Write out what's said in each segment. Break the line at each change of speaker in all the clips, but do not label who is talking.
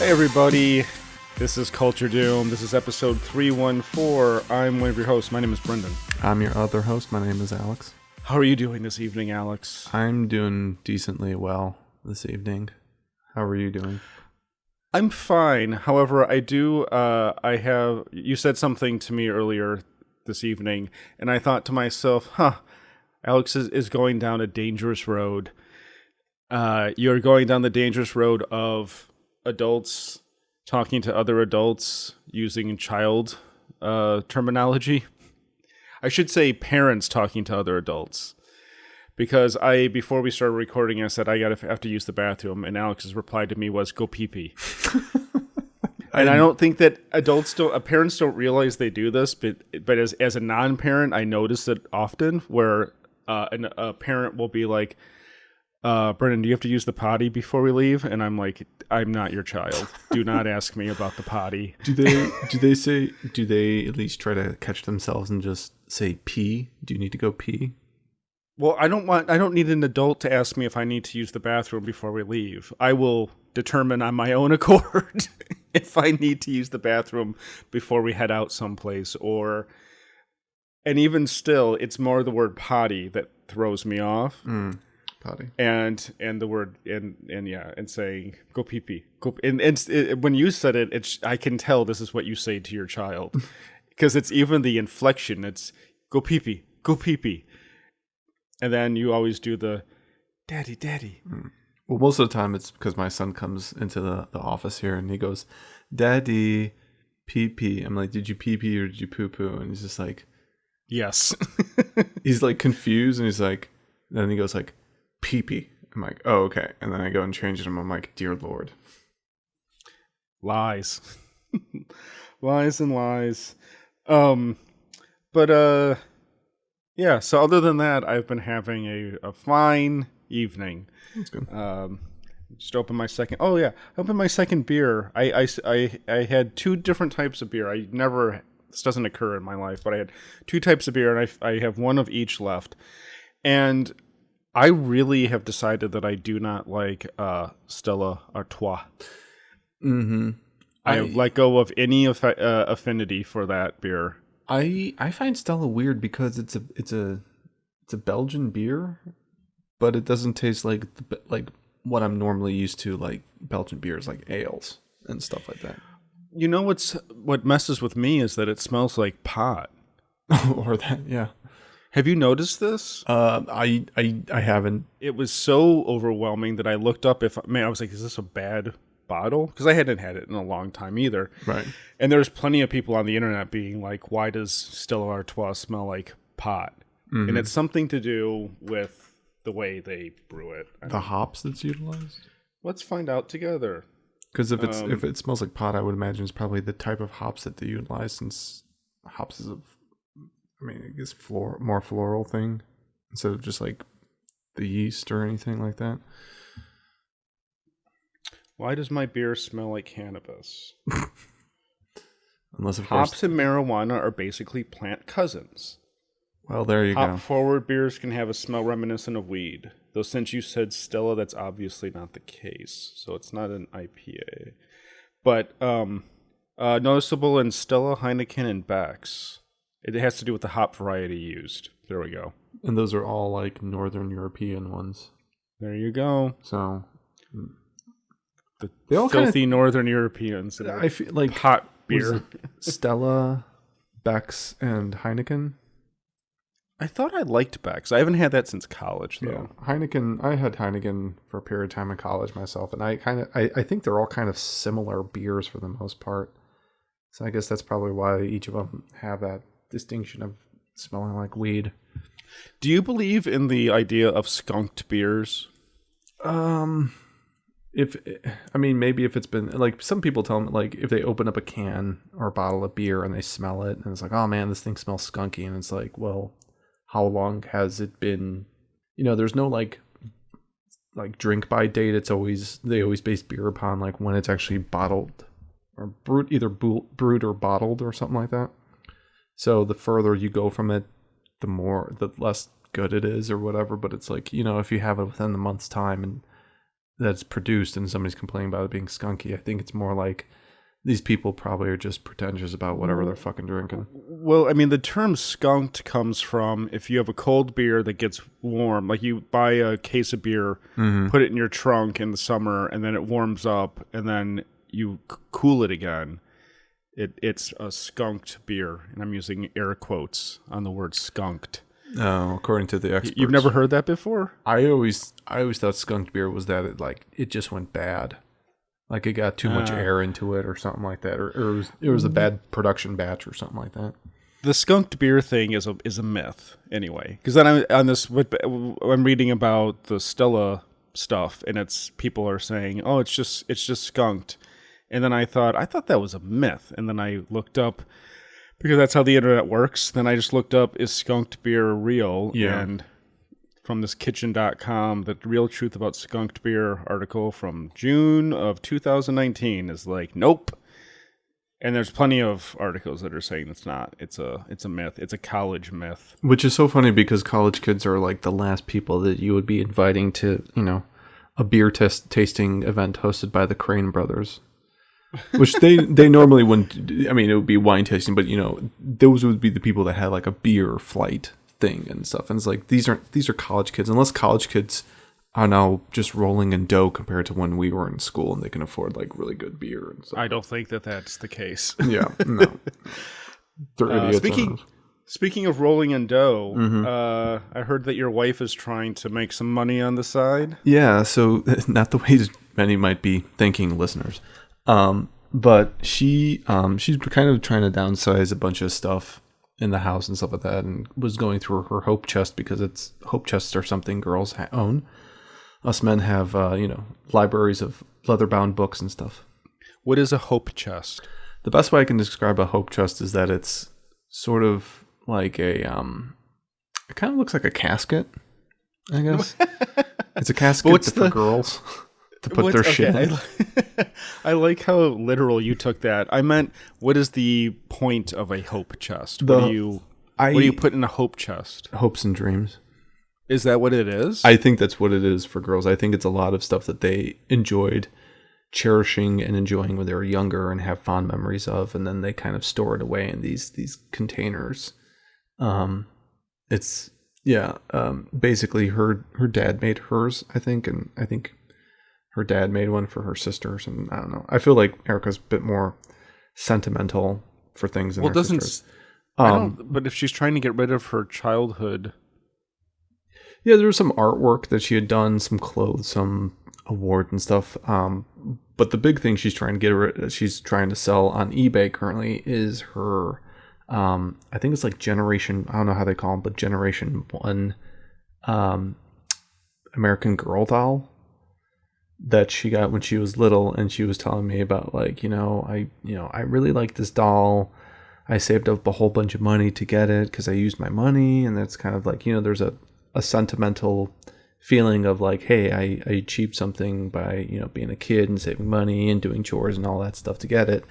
Hey everybody, this is CultureDoom. This is episode 314. I'm one of your hosts. My name is Brendan.
I'm your other host. My name is Alex.
How are you doing this evening, Alex?
I'm doing decently well this evening. How are you doing?
I'm fine. However, you said something to me earlier this evening, and I thought to myself, Alex is going down a dangerous road. You're going down the dangerous road of adults talking to other adults using child terminology. I should say parents talking to other adults. Because before we started recording, I said I have to use the bathroom, and Alex's reply to me was, go pee-pee. And I don't think that parents don't realize they do this, but as a non-parent, I notice it often where a parent will be like, Brendan, do you have to use the potty before we leave? And I'm like, I'm not your child. Do not ask me about the potty.
Do they at least try to catch themselves and just say pee? Do you need to go pee?
Well, I don't need an adult to ask me if I need to use the bathroom before we leave. I will determine on my own accord if I need to use the bathroom before we head out someplace, and even still, it's more the word potty that throws me off.
Potty.
And the word and saying go pee pee. Go, and when you said it, I can tell this is what you say to your child, because it's even the inflection. It's go pee pee, go pee pee. And then you always do the daddy, daddy.
Well, most of the time it's because my son comes into the office here and he goes, Daddy, pee pee. I'm like, did you pee pee or did you poo poo? And he's just like,
yes.
He's like confused and then he goes like, pee pee. I'm like, oh, okay. And then I go and change him. I'm like, dear Lord.
Lies. Lies and lies. Yeah, so other than that, I've been having a fine evening.
That's good.
Just opened my second. Oh yeah, I opened my second beer. I had two different types of beer. This doesn't occur in my life, but I had two types of beer, and I have one of each left. And I really have decided that I do not like Stella Artois.
Mm-hmm.
I have let go of any affinity for that beer.
I find Stella weird because it's a Belgian beer, but it doesn't taste like what I'm normally used to, like Belgian beers, like ales and stuff like that.
You know what messes with me is that it smells like pot.
Or that, yeah.
Have you noticed this?
I haven't.
It was so overwhelming that I looked up I was like, is this a bad bottle? Because I hadn't had it in a long time either.
Right.
And there's plenty of people on the internet being like, why does Stella Artois smell like pot? Mm-hmm. And it's something to do with the way they brew it.
The hops that's utilized?
Let's find out together.
Because if it smells like pot, I would imagine it's probably the type of hops that they utilize, since hops is I guess more floral thing instead of just like the yeast or anything like that.
Why does my beer smell like cannabis?
Unless, of
hops
course,
and marijuana are basically plant cousins.
Well, there you go.
Hop-forward beers can have a smell reminiscent of weed. Though since you said Stella, that's obviously not the case. So it's not an IPA. But noticeable in Stella, Heineken, and Beck's. It has to do with the hop variety used. There we go.
And those are all like Northern European ones.
There you go.
So
they all filthy Northern Europeans.
I feel like
hot beer.
Stella, Beck's, and Heineken.
I thought I liked Beck's. I haven't had that since college, though.
Yeah. Heineken. I had Heineken for a period of time in college myself, and I think they're all kind of similar beers for the most part. So I guess that's probably why each of them have that distinction of smelling like weed.
Do you believe in the idea of skunked beers?
Maybe if it's been like, some people tell me, like, if they open up a can or a bottle of beer and they smell it and it's like, oh man, this thing smells skunky, and it's like, well, how long has it been? There's no like drink by date. They always base beer upon like when it's actually bottled or brewed, either brewed or bottled or something like that. So the further you go from it, the less good it is or whatever. But it's like, if you have it within the month's time and that's produced and somebody's complaining about it being skunky. I think it's more like these people probably are just pretentious about whatever they're fucking drinking.
Well, I mean, the term skunked comes from if you have a cold beer that gets warm, like you buy a case of beer, put it in your trunk in the summer, and then it warms up, and then you cool it again. It's a skunked beer, and I'm using air quotes on the word skunked.
Oh, according to the experts.
You've never heard that before?
I always thought skunked beer was that it just went bad. Like it got too much air into it or something like that. Or it was a bad production batch or something like that.
The skunked beer thing is a myth anyway. Because then I'm reading about the Stella stuff, and it's people are saying, oh, it's just skunked. And then I thought that was a myth. And then I looked up, because that's how the internet works. Then I just looked up, is skunked beer real?
Yeah.
And from this kitchen.com, the real truth about skunked beer article from June of 2019 is like, nope. And there's plenty of articles that are saying it's not. It's a myth. It's a college myth.
Which is so funny because college kids are like the last people that you would be inviting to, a beer tasting event hosted by the Crane brothers. Which they normally wouldn't. I mean, it would be wine tasting, but those would be the people that had like a beer flight thing and stuff. And it's like these are college kids. Unless college kids are now just rolling in dough compared to when we were in school and they can afford like really good beer and stuff.
I don't think that's the case.
Yeah, no. They're idiots.
Speaking of rolling in dough, I heard that your wife is trying to make some money on the side.
Yeah, so not the ways many might be thinking, listeners. But she's kind of trying to downsize a bunch of stuff in the house and stuff like that, and was going through her hope chest because hope chests are something girls own. Us men have, libraries of leather-bound books and stuff.
What is a hope chest?
The best way I can describe a hope chest is that it's sort of like it kind of looks like a casket, I guess. It's a casket for girls. To put their shit in.
I like how literal you took that. I meant, what is the point of a hope chest? What do you put in a hope chest?
Hopes and dreams.
Is that what it is?
I think that's what it is for girls. I think it's a lot of stuff that they enjoyed cherishing and enjoying when they were younger and have fond memories of, and then they kind of store it away in these containers. Basically her dad made hers, I think, and I think her dad made one for her sisters, and I don't know. I feel like Erica's a bit more sentimental for things than her sisters.
But if she's trying to get rid of her childhood...
Yeah, there was some artwork that she had done, some clothes, some awards and stuff. But the big thing she's trying to sell on eBay currently is her, I think it's like Generation, I don't know how they call them, but Generation 1 American Girl doll that she got when she was little, and she was telling me about like, I really like this doll. I saved up a whole bunch of money to get it because I used my money, and that's kind of like, there's a sentimental feeling of like, hey, I achieved something by, being a kid and saving money and doing chores and all that stuff to get it.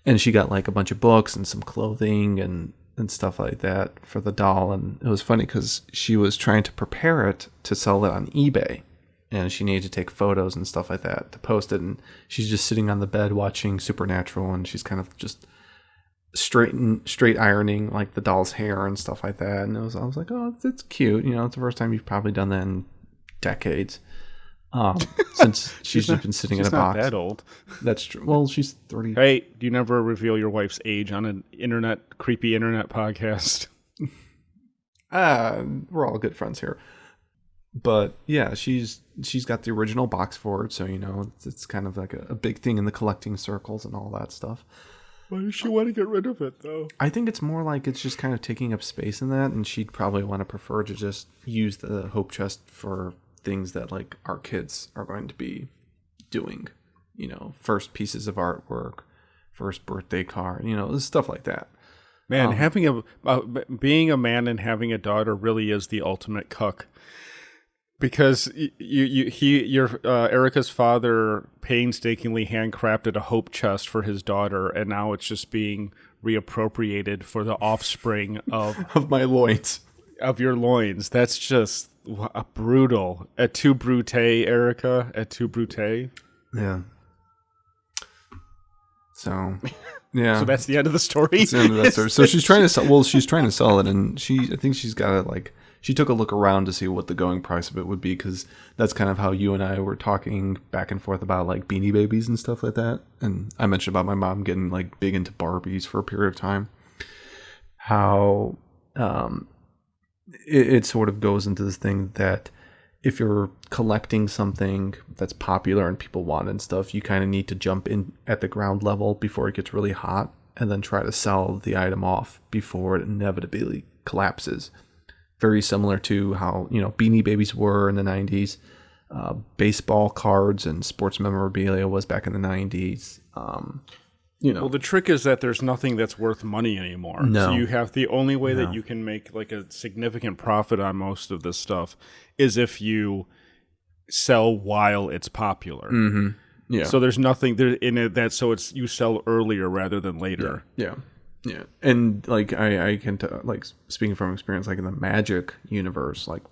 And she got like a bunch of books and some clothing and stuff like that for the doll. And it was funny because she was trying to prepare it to sell it on eBay. And she needed to take photos and stuff like that to post it. And she's just sitting on the bed watching Supernatural, and she's kind of just straight ironing like the doll's hair and stuff like that. And I was like, oh, it's cute. It's the first time you've probably done that in decades. Since she's just been sitting in a box.
She's not that old.
That's true. Well, she's 30.
Hey, you never reveal your wife's age on an creepy internet podcast.
We're all good friends here. But yeah, she's got the original box for it, so it's kind of like a big thing in the collecting circles and all that stuff.
Why does she want to get rid of it, though?
I think it's more like it's just kind of taking up space in that, and she'd probably want to prefer to just use the hope chest for things that like our kids are going to be doing. First pieces of artwork, first birthday card, stuff like that.
Man, being a man and having a daughter really is the ultimate cuck. Because Erica's father painstakingly handcrafted a hope chest for his daughter, and now it's just being reappropriated for the offspring of
of my loins,
of your loins. That's just a brutal. Et tu brute, Erica. Et tu brute.
Yeah. So, yeah.
So that's the end of the story.
That's the end of that story. So she's trying to sell. Well, she's trying to sell it, and I think she's got to like. She took a look around to see what the going price of it would be, because that's kind of how you and I were talking back and forth about like Beanie Babies and stuff like that. And I mentioned about my mom getting like big into Barbies for a period of time. How it sort of goes into this thing that if you're collecting something that's popular and people want and stuff, you kind of need to jump in at the ground level before it gets really hot, and then try to sell the item off before it inevitably collapses. Very similar to how, Beanie Babies were in the 90s, baseball cards and sports memorabilia was back in the 90s.
Well, the trick is that there's nothing that's worth money anymore.
No.
So you have the only way that you can make like a significant profit on most of this stuff is if you sell while it's popular.
Mm-hmm. Yeah.
So there's nothing there in it that it's you sell earlier rather than later.
Yeah. Yeah. And like I can like speaking from experience, like in the Magic universe, like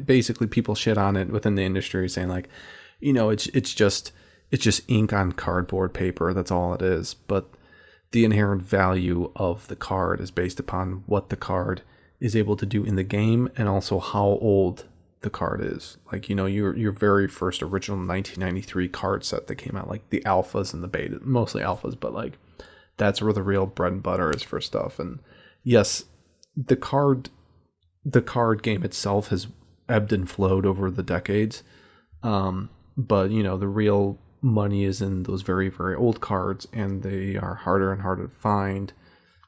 basically people shit on it within the industry, saying like, it's just ink on cardboard paper. That's all it is. But the inherent value of the card is based upon what the card is able to do in the game, and also how old the card is. Like, your very first original 1993 card set that came out, like the alphas and the beta, mostly alphas, but like that's where the real bread and butter is for stuff. And yes, the card game itself has ebbed and flowed over the decades. But the real money is in those very, very old cards, and they are harder and harder to find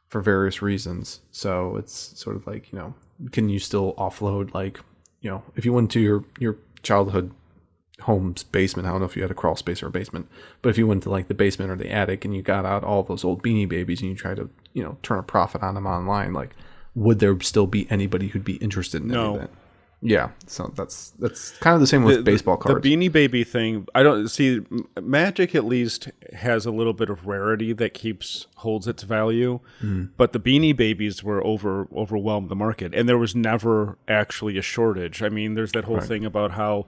for various reasons. So it's sort of like, can you still offload, like, if you went to your childhood home's basement, I don't know if you had a crawl space or a basement, but if you went to like the basement or the attic and you got out all those old Beanie Babies and you try to, turn a profit on them online, like, would there still be anybody who'd be interested in any of that? Yeah, so that's kind of the same with baseball cards.
The Beanie Baby thing, I don't see. Magic at least has a little bit of rarity that holds its value, but the Beanie Babies were overwhelmed the market, and there was never actually a shortage. I mean, there's that whole thing about how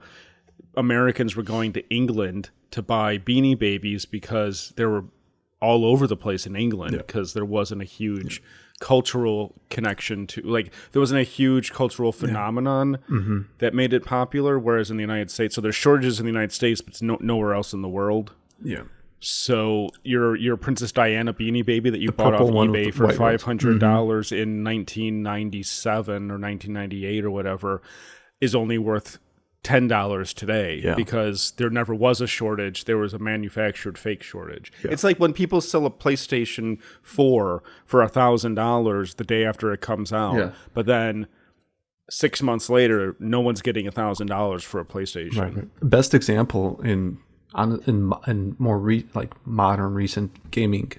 Americans were going to England to buy Beanie Babies because they were all over the place in England, because there wasn't a huge cultural connection to, like, there wasn't a huge cultural phenomenon that made it popular, whereas in the United States, so there's shortages in the United States, but it's nowhere else in the world.
Yeah.
So your Princess Diana Beanie Baby that you bought off eBay for $500 in 1997 or 1998 or whatever is only worth $10 today, because there never was a shortage. There was a manufactured fake shortage. It's like when people sell a PlayStation 4 for $1,000 the day after it comes out, but then 6 months later, no one's getting $1,000 for a PlayStation.
Right. Best example in more modern recent gaming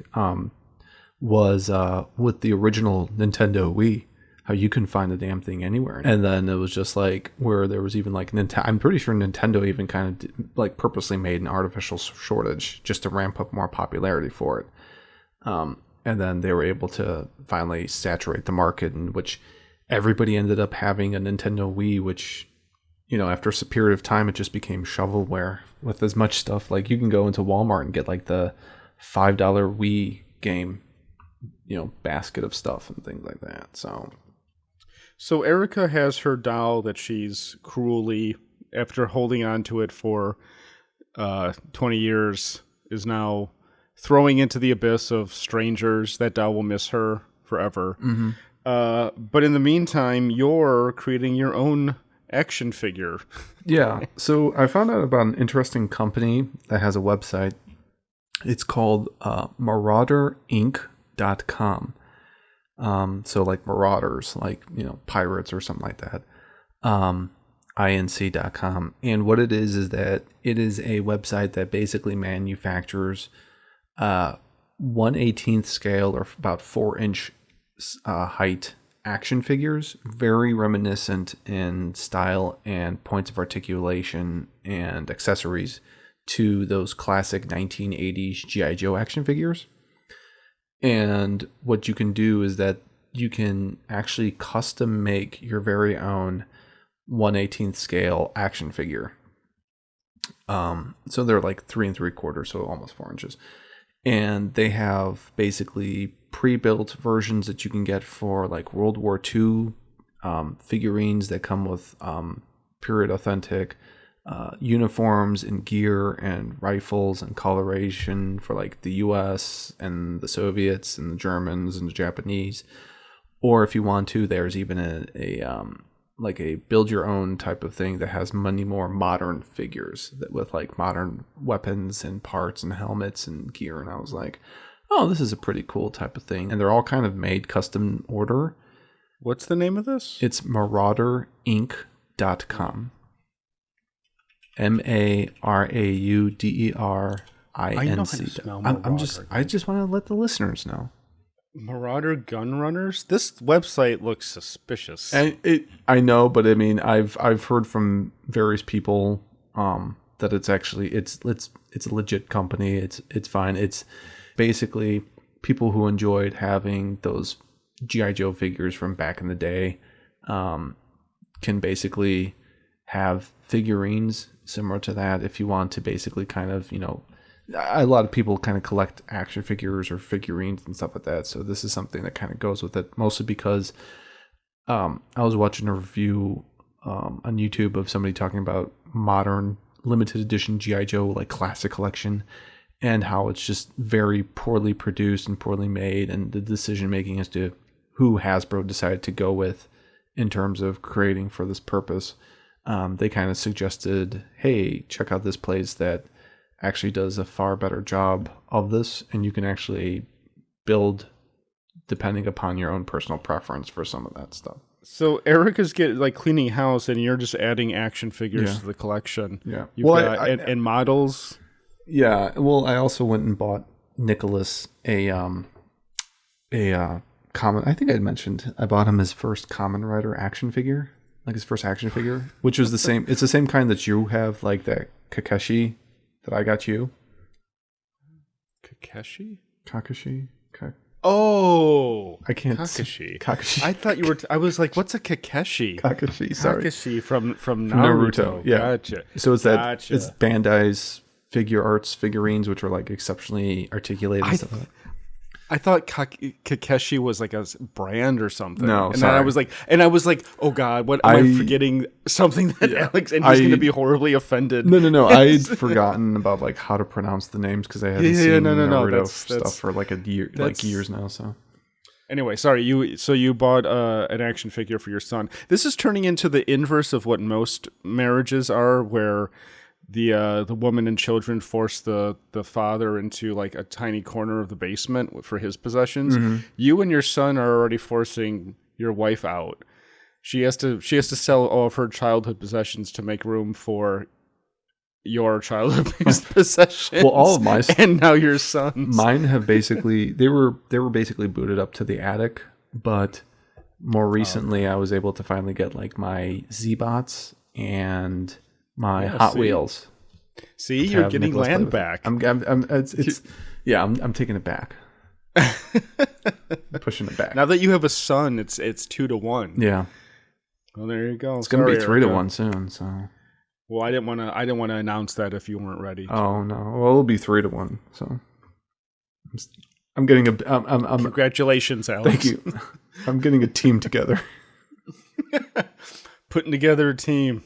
was with the original Nintendo Wii. How you can find the damn thing anywhere. And then it was just like where there was even like I'm pretty sure Nintendo even kind of like purposely made an artificial shortage just to ramp up more popularity for it. And then they were able to finally saturate the market, in which everybody ended up having a Nintendo Wii, which, after a period of time, it just became shovelware with as much stuff. Like, you can go into Walmart and get like the $5 Wii game, basket of stuff and things like that.
So Erica has her doll that she's cruelly, after holding on to it for 20 years, is now throwing into the abyss of strangers. That doll will miss her forever. But in the meantime, you're creating your own action figure.
Yeah. So I found out about an interesting company that has a website. It's called MarauderInc.com. So like Marauders, like, pirates or something like that. inc.com. And what it is that it is a website that basically manufactures 1/18th scale or about 4-inch height action figures, very reminiscent in style and points of articulation and accessories to those classic 1980s G.I. Joe action figures. And what you can do is that you can actually custom make your very own 1/18 scale action figure. So they're like 3 3/4, so almost 4 inches. And they have basically pre-built versions that you can get for like World War II figurines that come with period authentic uniforms and gear and rifles and coloration for like the US and the Soviets and the Germans and the Japanese. Or if you want to, there's even a like a build your own type of thing that has many more modern figures that with like modern weapons and parts and helmets and gear. And I was like, oh, this is a pretty cool type of thing. And they're all kind of made custom order.
What's the name of this?
It's marauderinc.com. MARAUDERINC.
I know how to spell Marauder.
I just want to let the listeners know.
Marauder Gun Runners. This website looks suspicious.
And I know, but I mean, I've heard from various people that it's actually it's a legit company. It's fine. It's basically people who enjoyed having those G.I. Joe figures from back in the day can basically have figurines similar to that if you want to basically kind of, a lot of people kind of collect action figures or figurines and stuff like that. So this is something that kind of goes with it, mostly because I was watching a review on YouTube of somebody talking about modern limited edition G.I. Joe, like classic collection, and how it's just very poorly produced and poorly made, and the decision making as to who Hasbro decided to go with in terms of creating for this purpose. They kind of suggested, hey, check out this place that actually does a far better job of this, and you can actually build depending upon your own personal preference for some of that stuff.
So Erica's cleaning house, and you're just adding action figures to the collection.
Yeah,
You've got and models.
Yeah, well, I also went and bought Nicholas a common. I think I had mentioned I bought him his first Kamen Rider action figure, like his first action figure, which was the same. It's the same kind that you have, like that Kakashi that I got you.
Kakashi. Oh,
I can't.
Kakashi. I thought you were. I was like, "What's a Kakashi?"
Kakashi. Sorry.
Kakashi from Naruto.
Yeah.
Gotcha.
So it's that. It's Bandai's figure arts figurines, which are like exceptionally articulated and stuff like that.
I thought Kakeshi was like a brand or something.
No,
and
sorry.
I was like, oh God, what am I forgetting? Something that Alex, and he's going to be horribly offended.
No. I'd forgotten about like how to pronounce the names because I hadn't seen Naruto stuff for like a year, like years now. So
anyway, sorry. You bought an action figure for your son. This is turning into the inverse of what most marriages are, where the woman and children force the father into like a tiny corner of the basement for his possessions. Mm-hmm. You and your son are already forcing your wife out. She has to sell all of her childhood possessions to make room for your childhood possessions.
Well, all of my
and now your son's.
Mine have basically they were basically booted up to the attic, but more recently I was able to finally get like my Z-Bots and my Hot Wheels.
See, you're getting Nicholas land back.
I'm taking it back. I'm pushing it back.
Now that you have a son, it's 2-1.
Yeah.
Well, there you go.
It's going to be 3-1 soon. So.
Well, I didn't want to announce that if you weren't ready.
Oh no. Well, it'll be 3-1. So. I'm getting a. I'm
Congratulations, Alex.
Thank you. I'm getting a team together.
Putting together a team.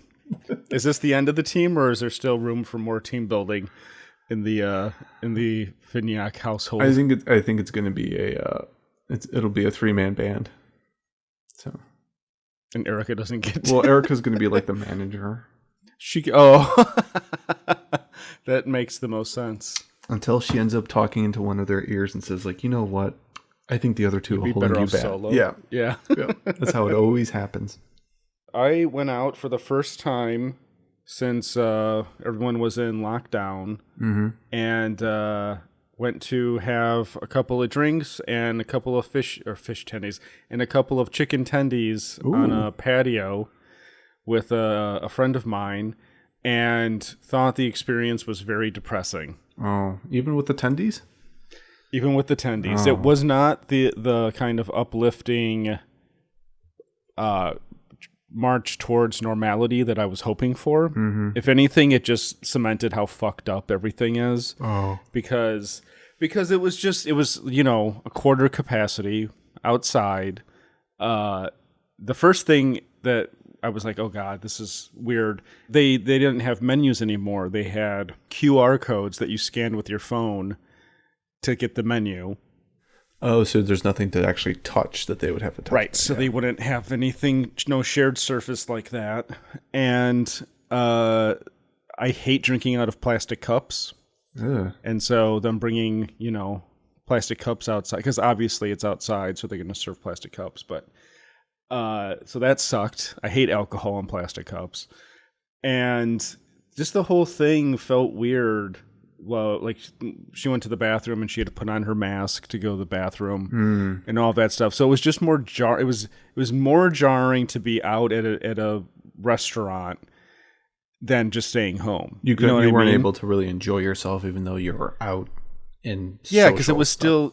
Is this the end of the team, or is there still room for more team building in the Vignac household?
I think it's going to be it'll be a 3-man band. So,
and Erica doesn't get.
Well, Erica's going to be like the manager.
That makes the most sense.
Until she ends up talking into one of their ears and says, like, you know what? I think the other two will hold you back.
Solo.
Yeah. That's how it always happens.
I went out for the first time since everyone was in lockdown, and went to have a couple of drinks and a couple of fish tendies and a couple of chicken tendies on a patio with a friend of mine, and thought the experience was very depressing.
Oh, even with the tendies?
Even with the tendies. It was not the kind of uplifting march towards normality that I was hoping for. If anything, it just cemented how fucked up everything is.
Oh.
Because it was a quarter capacity outside. The first thing that I was like, oh God, this is weird. They didn't have menus anymore. They had QR codes that you scanned with your phone to get the menu.
Oh, so there's nothing to actually touch that they would have to touch.
Right, so they wouldn't have anything, no shared surface like that. And I hate drinking out of plastic cups.
Ugh.
And so them bringing, plastic cups outside, because obviously it's outside, so they're going to serve plastic cups. But so that sucked. I hate alcohol in plastic cups. And just the whole thing felt weird. Well, like she went to the bathroom and she had to put on her mask to go to the bathroom and all that stuff. So it was just more it was more jarring to be out at a restaurant than just staying home.
You weren't able to really enjoy yourself, even though you were out in
because it was still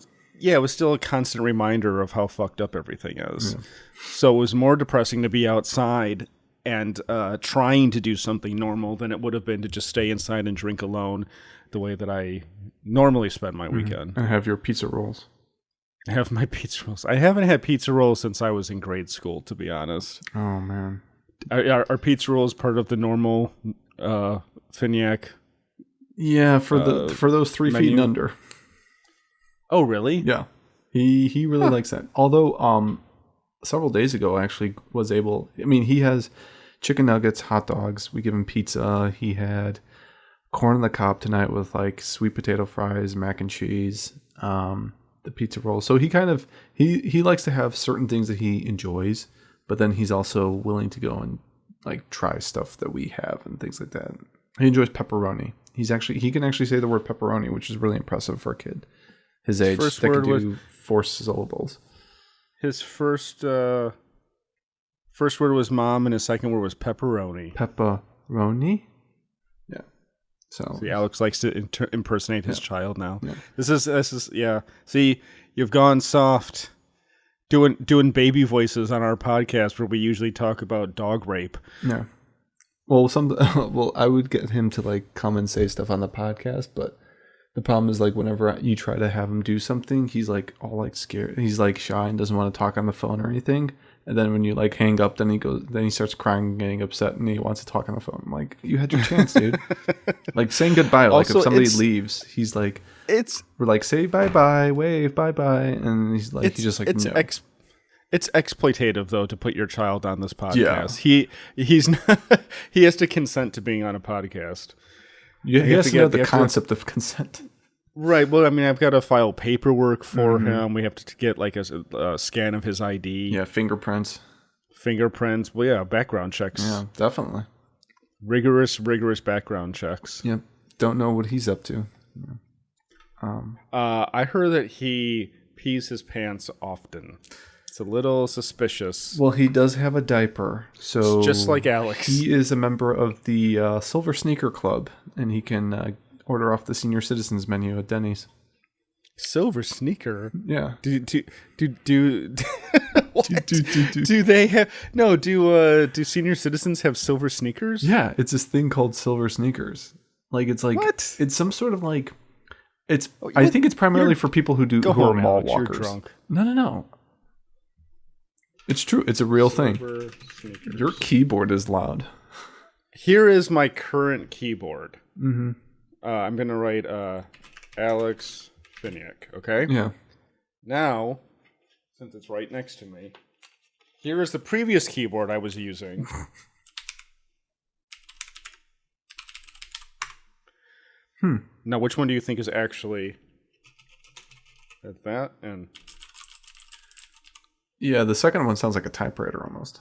a constant reminder of how fucked up everything is. So it was more depressing to be outside and trying to do something normal than it would have been to just stay inside and drink alone the way that I normally spend my weekend.
And have your pizza rolls.
I have my pizza rolls. I haven't had pizza rolls since I was in grade school, to be honest.
Oh, man.
Are pizza rolls part of the normal Finiac?
Yeah, for those 3 feet and under.
Oh, really?
Yeah. He really likes that. Although several days ago I actually was able, he has chicken nuggets, hot dogs, we give him pizza. He had corn on the cob tonight with like sweet potato fries, mac and cheese, the pizza roll. So he kind of he likes to have certain things that he enjoys, but then he's also willing to go and like try stuff that we have and things like that. He enjoys pepperoni. He can actually say the word pepperoni, which is really impressive for a kid his age that can do 4 syllables.
His first word was mom, and his second word was pepperoni.
Pepperoni? Yeah. So
see, Alex likes to impersonate his child now.
Yeah.
This is yeah. See, you've gone soft doing baby voices on our podcast where we usually talk about dog rape.
Yeah. Well, I would get him to like come and say stuff on the podcast, but the problem is like whenever you try to have him do something, he's like all like scared. He's like shy and doesn't want to talk on the phone or anything. And then when you like hang up, then he starts crying and getting upset and he wants to talk on the phone. I'm like, you had your chance, dude. Like saying goodbye. Like also, if somebody leaves, he's like, we're like, say bye-bye, wave bye-bye. And he's just like, no.
It's exploitative though to put your child on this podcast. Yeah. He's not, he has to consent to being on a podcast.
He has to know the concept of consent.
Right. Well, I've got to file paperwork for him. We have to get like a scan of his ID.
Yeah, fingerprints.
Well, yeah, background checks.
Yeah, definitely.
Rigorous background checks.
Yep. Don't know what he's up to.
I heard that he pees his pants often. It's a little suspicious.
Well, he does have a diaper, so
it's just like Alex.
He is a member of the Silver Sneaker Club, and he can order off the senior citizens menu at Denny's.
Silver Sneaker?
Yeah.
Do they have do senior citizens have silver sneakers?
Yeah, it's this thing called silver sneakers. Like it's like
what?
It's some sort of like it's. I think it's primarily for people who are mall walkers.
You're drunk.
No. It's true. It's a real thing. Your keyboard is loud.
Here is my current keyboard.
Mm-hmm.
I'm going to write Alex Finiak, okay?
Yeah.
Now, since it's right next to me, here is the previous keyboard I was using. Now, which one do you think is actually that? And
yeah, the second one sounds like a typewriter almost.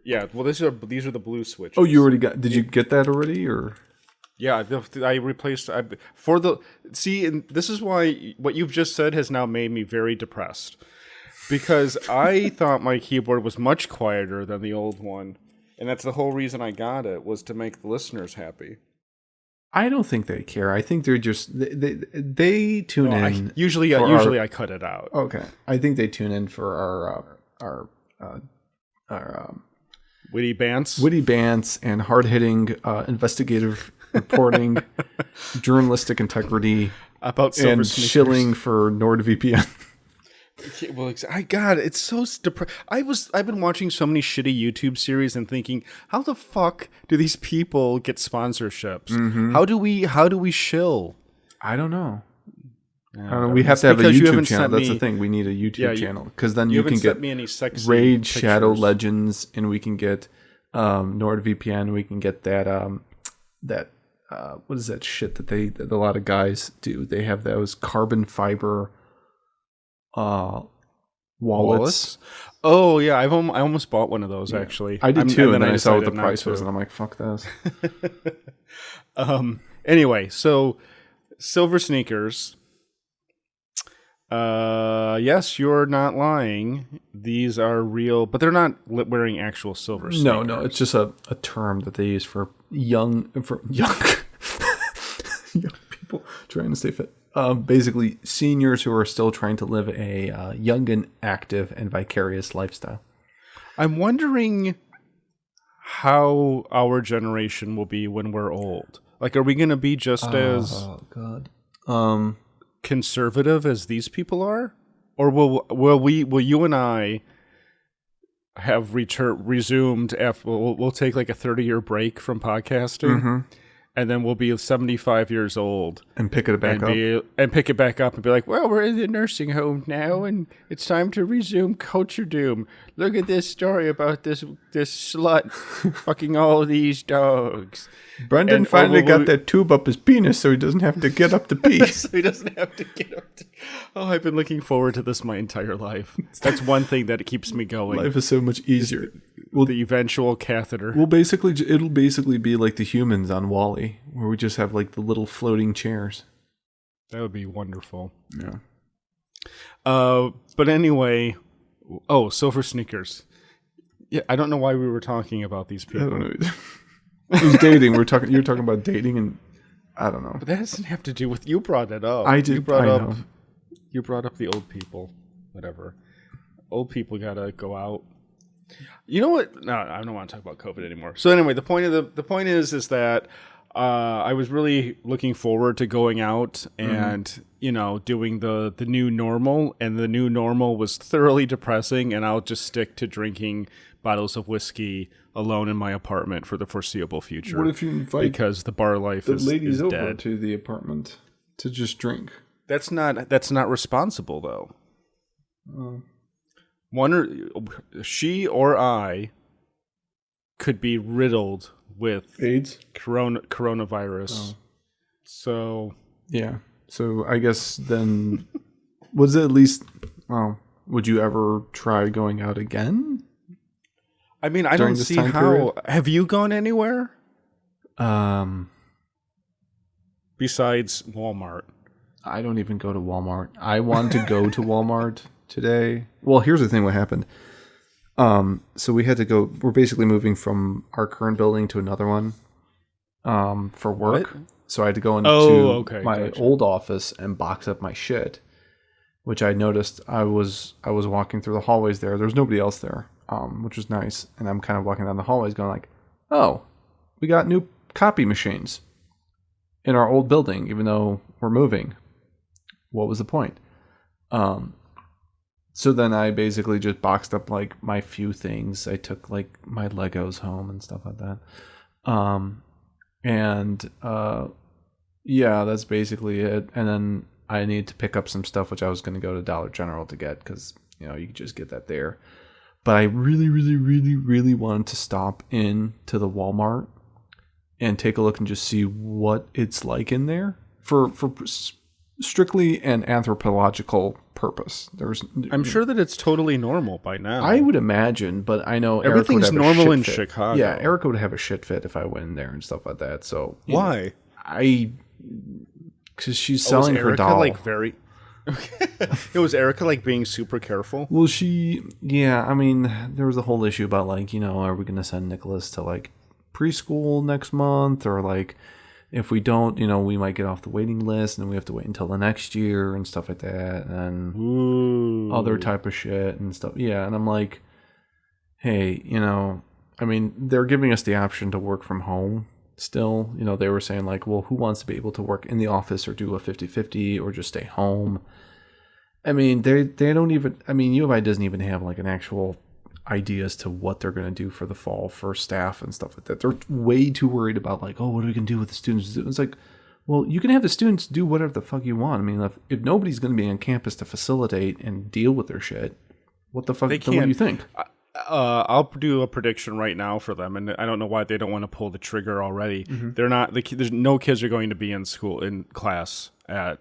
Yeah, well, these are the blue switches.
Oh, you already got? Did you get that already, or?
Yeah, I replaced for the see. And this is why what you've just said has now made me very depressed, because I thought my keyboard was much quieter than the old one, and that's the whole reason I got it, was to make the listeners happy.
I don't think they care. I think they're just they tune in.
Usually I cut it out.
Okay, I think they tune in for our
Witty Bants.
Witty bants and hard-hitting investigative reporting, journalistic integrity,
about silver
and
sneakers.
shilling for NordVPN.
Well, God, it's so I've been watching so many shitty YouTube series and thinking, how the fuck do these people get sponsorships?
Mm-hmm.
How do we shill?
I don't know. We have to have a YouTube channel. That's the thing. We need a YouTube channel because then you can get
me any sexy
Raid
pictures.
Shadow Legends, and we can get NordVPN. We can get that what is that shit that a lot of guys do? They have those carbon fiber wallets.
Oh yeah, I almost bought one of those actually.
I did too, and then I saw what the price was, and I'm like, fuck this.
Anyway, so silver sneakers. Yes, you're not lying. These are real, but they're not wearing actual silver sneakers.
No, it's just a term that they use for young young people trying to stay fit. Basically, seniors who are still trying to live a young and active and vicarious lifestyle.
I'm wondering how our generation will be when we're old. Like, are we going to be just as conservative as these people are, or will you and I have resumed after? We'll take like a 30-year break from podcasting, and then we'll be 75 years old
and pick it back up
and be like, well, we're in the nursing home now, and it's time to resume CultureDoom. Look at this story about this slut fucking all these dogs.
Brendan finally got that tube up his penis so he doesn't have to get up to pee.
So he doesn't have to get up to... Oh, I've been looking forward to this my entire life. That's one thing that keeps me going.
Life is so much easier.
The eventual catheter.
It'll basically be like the Humans on WALL-E, where we just have like the little floating chairs.
That would be wonderful.
Yeah.
But anyway, silver sneakers. Yeah, I don't know why we were talking about these people.
I don't know either. It was dating. You were talking about dating, and I don't know.
But that doesn't have to do with... You brought it up.
I did.
You brought up the old people. Whatever. Old people gotta go out. You know what? No, I don't want to talk about COVID anymore. So anyway, the point is that I was really looking forward to going out and doing the new normal, and the new normal was thoroughly depressing, and I'll just stick to drinking bottles of whiskey alone in my apartment for the foreseeable future.
What if you invite
because the bar life is
ladies over
dead.
to the apartment to just drink?
That's not responsible though. She or I could be riddled with
AIDS,
coronavirus. So
yeah. So I guess then, was it at least? Well, would you ever try going out again?
I mean, I don't see how. Period? Have you gone anywhere? Besides Walmart.
I don't even go to Walmart. I wanted to go to Walmart today. Well, here's the thing. What happened? So we had to go. We're basically moving from our current building to another one, for work. What? So I had to go into my old office and box up my shit, which I noticed. I was walking through the hallways there. There was nobody else there, which was nice. And I'm kind of walking down the hallways, going like, "Oh, we got new copy machines in our old building, even though we're moving. What was the point?" So then I basically just boxed up like my few things. I took like my Legos home and stuff like that. Yeah, that's basically it. And then I need to pick up some stuff, which I was going to go to Dollar General to get because, you can just get that there. But I really, really, really, really wanted to stop in to the Walmart and take a look and just see what it's like in there for strictly an anthropological purpose.
I'm sure that it's totally normal by now.
I would imagine, but I know
everything's normal in Chicago.
Yeah, Erica would have a shit fit if I went in there and stuff like that. So
why?
Because she's selling her doll.
Like very. It was Erica like being super careful.
Well, I mean, there was a whole issue about like, are we going to send Nicholas to like preschool next month, or like, if we don't, we might get off the waiting list and then we have to wait until the next year and stuff like that, and other type of shit and stuff. Yeah, and I'm like, hey, I mean, they're giving us the option to work from home still. You know, they were saying like, well, who wants to be able to work in the office or do a 50-50 or just stay home? I mean, they don't even, I mean, U of I doesn't even have like an actual idea as to what they're going to do for the fall for staff and stuff like that. They're way too worried about like, oh, what are we going to do with the students? It's like, well, you can have the students do whatever the fuck you want. I mean, if nobody's going to be on campus to facilitate and deal with their shit, what the fuck, then what do you think?
I'll do a prediction right now for them, and I don't know why they don't want to pull the trigger already. They're not. There's no kids are going to be in class at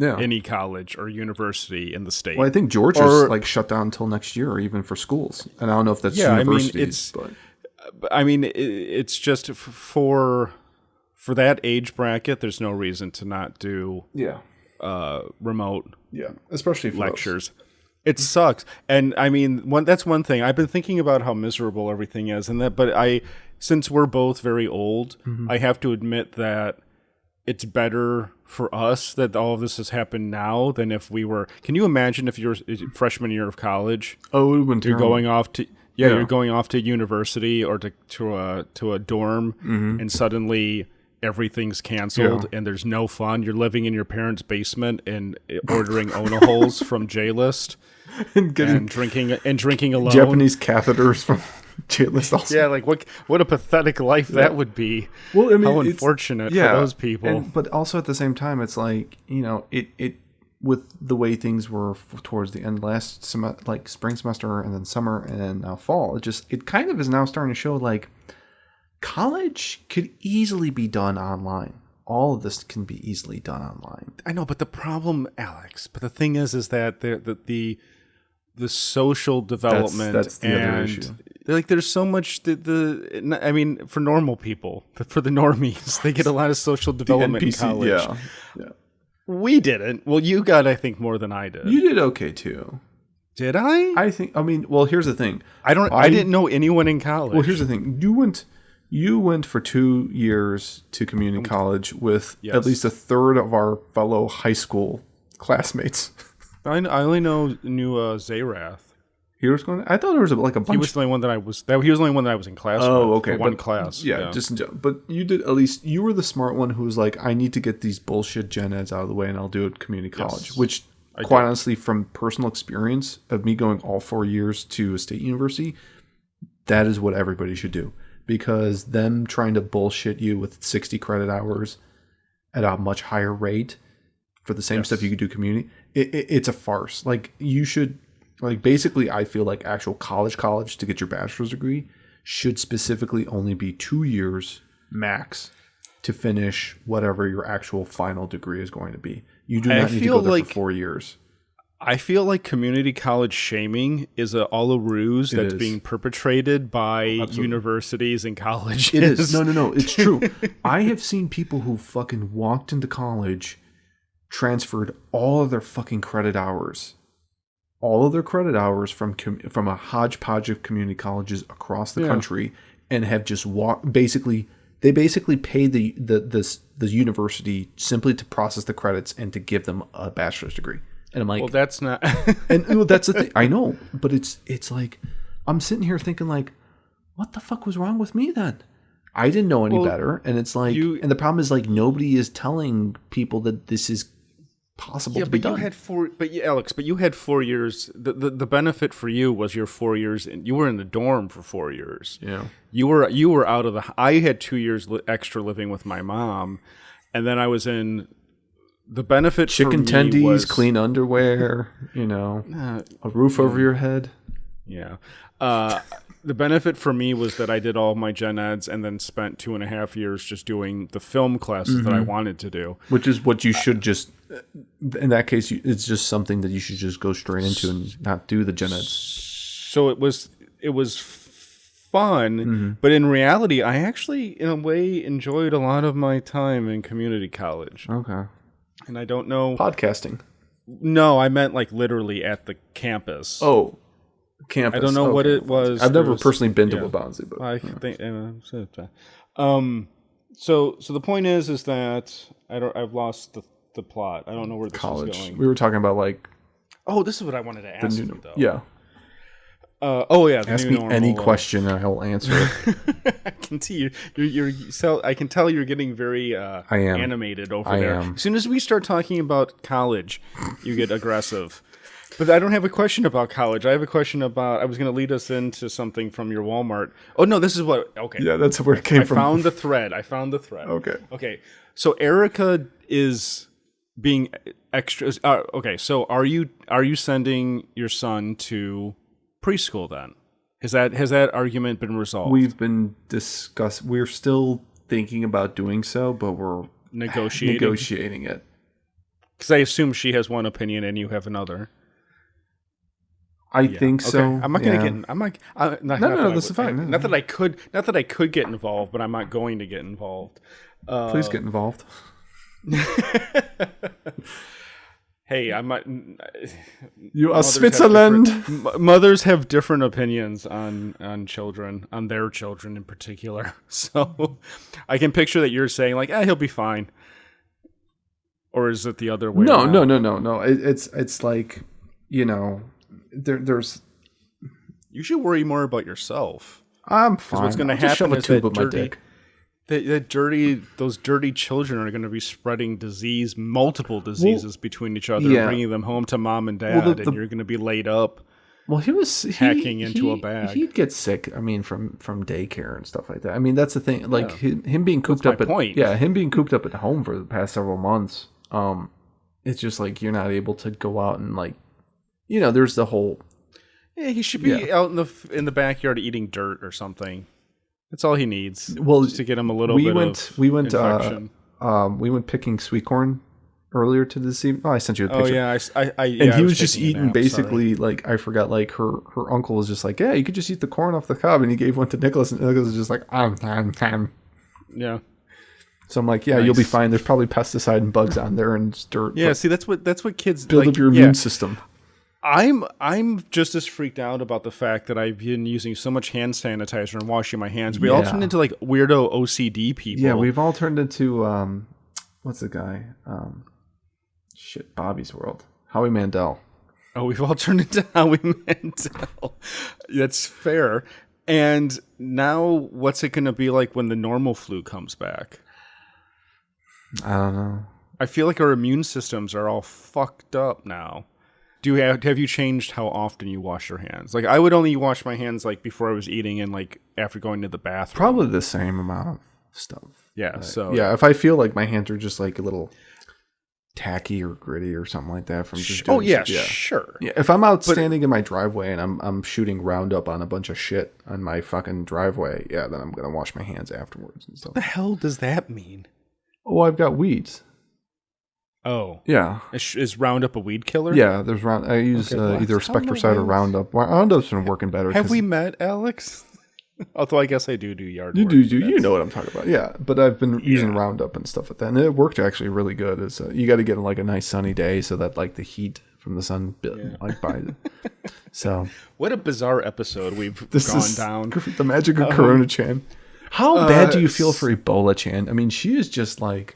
any college or university in the state.
Well, I think Georgia's like shut down until next year, or even for schools. And I don't know if that's universities.
I mean, it's just for that age bracket. There's no reason to not do remote
especially for
lectures. It sucks. And I mean, that's one thing. I've been thinking about how miserable everything is, but since we're both very old, I have to admit that it's better for us that all of this has happened now than if we were. Can you imagine if you're freshman year of college?
Oh, it would have been terrible.
You're going off to you're going off to university or to a dorm, and suddenly everything's canceled and there's no fun. You're living in your parents' basement and ordering Onaholes from J-List and drinking alone.
Japanese catheters from J-List also.
Yeah, like what a pathetic life that would be. Well, I mean, how unfortunate for those people.
But also at the same time, it's like, you know, it with the way things were towards the end last like spring semester and then summer and now fall, it kind of is now starting to show like college could easily be done online. All of this can be easily done online.
I know, but the problem, Alex, the thing is that the social development
that's the other issue.
Like there's so much I mean, for normal people, for the normies, they get a lot of social development in college.
Yeah.
We didn't. Well, you got, I think, more than I did.
You did okay too.
Did I?
I mean, well, here's the thing.
I didn't know anyone in college.
Well, here's the thing. You went for 2 years to community college with at least a third of our fellow high school classmates.
I only knew Zayrath.
He was going. I thought there was like a bunch.
He was the only one that I was. He was the only one that I was in class.
Oh,
with,
okay.
For one class.
Yeah, but you did at least. You were the smart one who was like, I need to get these bullshit gen eds out of the way, and I'll do it at community college.
Yes,
which, quite honestly, from personal experience of me going all 4 years to a state university, that is what everybody should do. Because them trying to bullshit you with 60 credit hours at a much higher rate for the same stuff you could do community, it's a farce. Like, you should, like, basically, I feel like actual college to get your bachelor's degree should specifically only be 2 years max to finish whatever your actual final degree is going to be. You do not need to go there for 4 years.
I feel like community college shaming is all a ruse that's being perpetrated by universities and colleges.
It is. No. It's true. I have seen people who fucking walked into college, transferred all of their fucking credit hours. All of their credit hours from a hodgepodge of community colleges across the country, and have just walked. They basically pay the university simply to process the credits and to give them a bachelor's degree. And I'm like,
well, that's not.
And that's the thing. I know, but it's like I'm sitting here thinking like, what the fuck was wrong with me then? I didn't know any better, and it's like, and the problem is like nobody is telling people that this is possible to be done.
Alex, you had 4 years. The benefit for you was your 4 years, and you were in the dorm for 4 years.
Yeah,
you were out of the. I had 2 years extra living with my mom, and then I was in. The benefit
chicken
for me
tendies,
was,
clean underwear, a roof over your head.
Yeah. The benefit for me was that I did all my gen eds and then spent 2.5 years just doing the film classes that I wanted to do.
Which is what you should just, in that case, it's just something that you should just go straight into and not do the gen eds.
So it was fun, but in reality, I actually, in a way, enjoyed a lot of my time in community college.
Okay.
And I don't know.
Podcasting.
No, I meant like literally at the campus.
Oh, campus.
I don't know what it was.
I've never personally been to Wabanzi, but
I think. So the point is that I've lost the plot. I don't know where this is going.
We were talking about like.
Oh, this is what I wanted to ask you though.
Yeah.
Oh yeah, the
Ask
new
me
normal
any
of-
question and I'll answer it.
I can see I can tell you're getting very
I am.
animated over
I
there.
am.
As soon as we start talking about college, you get aggressive. But I don't have a question about college. I have a question about. I was going to lead us into something from your Walmart. Oh no, this is what. Okay.
Yeah, that's where it came
I
from.
found the thread.
Okay.
Okay. So Erica is being extra. Okay. So are you sending your son to preschool then? Has that argument been resolved?
We've been we're still thinking about doing so, but we're negotiating it.
Because I assume she has one opinion and you have another.
I think so.
Okay. I'm not gonna get. I'm not.
No, this is fine.
Not that I could. Not that I could get involved, but I'm not going to get involved.
Please get involved.
Hey, I'm not.
You are Switzerland.
Mothers have different opinions on children, on their children in particular. So I can picture that you're saying like, he'll be fine. Or is it the other way around?
No. It's like, there's.
You should worry more about yourself.
I'm fine.
What's going to
just
happen
shove a
is
tube
that
up my dick.
Those dirty children are going to be spreading multiple diseases between each other, and bringing them home to mom and dad, and you're going to be laid up.
Well,
hacking into a bag.
He'd get sick. I mean, from daycare and stuff like that. I mean, that's the thing. Like him being cooped up him being cooped up at home for the past several months. It's just like you're not able to go out and like, there's the whole.
Yeah, he should be out in the backyard eating dirt or something. That's all he needs.
Well,
just to get him a little bit of infection.
We went picking sweet corn earlier to this evening. Oh, I sent you a picture.
Oh yeah,
and he was just eating basically like I forgot. Like her uncle was just like, yeah, you could just eat the corn off the cob, and he gave one to Nicholas, and Nicholas was just like,
yeah.
So I'm like, yeah, nice. You'll be fine. There's probably pesticide and bugs on there and dirt.
Yeah, see, that's what kids
build up your immune system.
I'm just as freaked out about the fact that I've been using so much hand sanitizer and washing my hands. We all turned into like weirdo OCD people.
Yeah, we've all turned into what's the guy? Bobby's World. Howie Mandel.
Oh, we've all turned into Howie Mandel. That's fair. And now what's it going to be like when the normal flu comes back?
I don't know.
I feel like our immune systems are all fucked up now. Have you changed how often you wash your hands? Like I would only wash my hands like before I was eating and like after going to the bathroom.
Probably the same amount of stuff.
Yeah.
If I feel like my hands are just like a little tacky or gritty or something like that from just doing
sure.
Yeah, if I'm out standing in my driveway and I'm shooting Roundup on a bunch of shit on my fucking driveway, then I'm gonna wash my hands afterwards and stuff.
What the hell does that mean?
Oh, I've got weeds.
Oh.
Yeah.
Is Roundup a weed killer?
Yeah, there's I use either Spectracide or Roundup. Roundup's been working better.
Have we met, Alex? Although I guess I do yard
work.
You
do. You know what I'm talking about. Yeah, but I've been using Roundup and stuff like that. And it worked actually really good. It's you got to get like a nice sunny day so that like the heat from the sun like buys it. So
what a bizarre episode we've gone down.
The magic of Corona-chan. How bad do you feel for Ebola-chan? I mean, she is just like...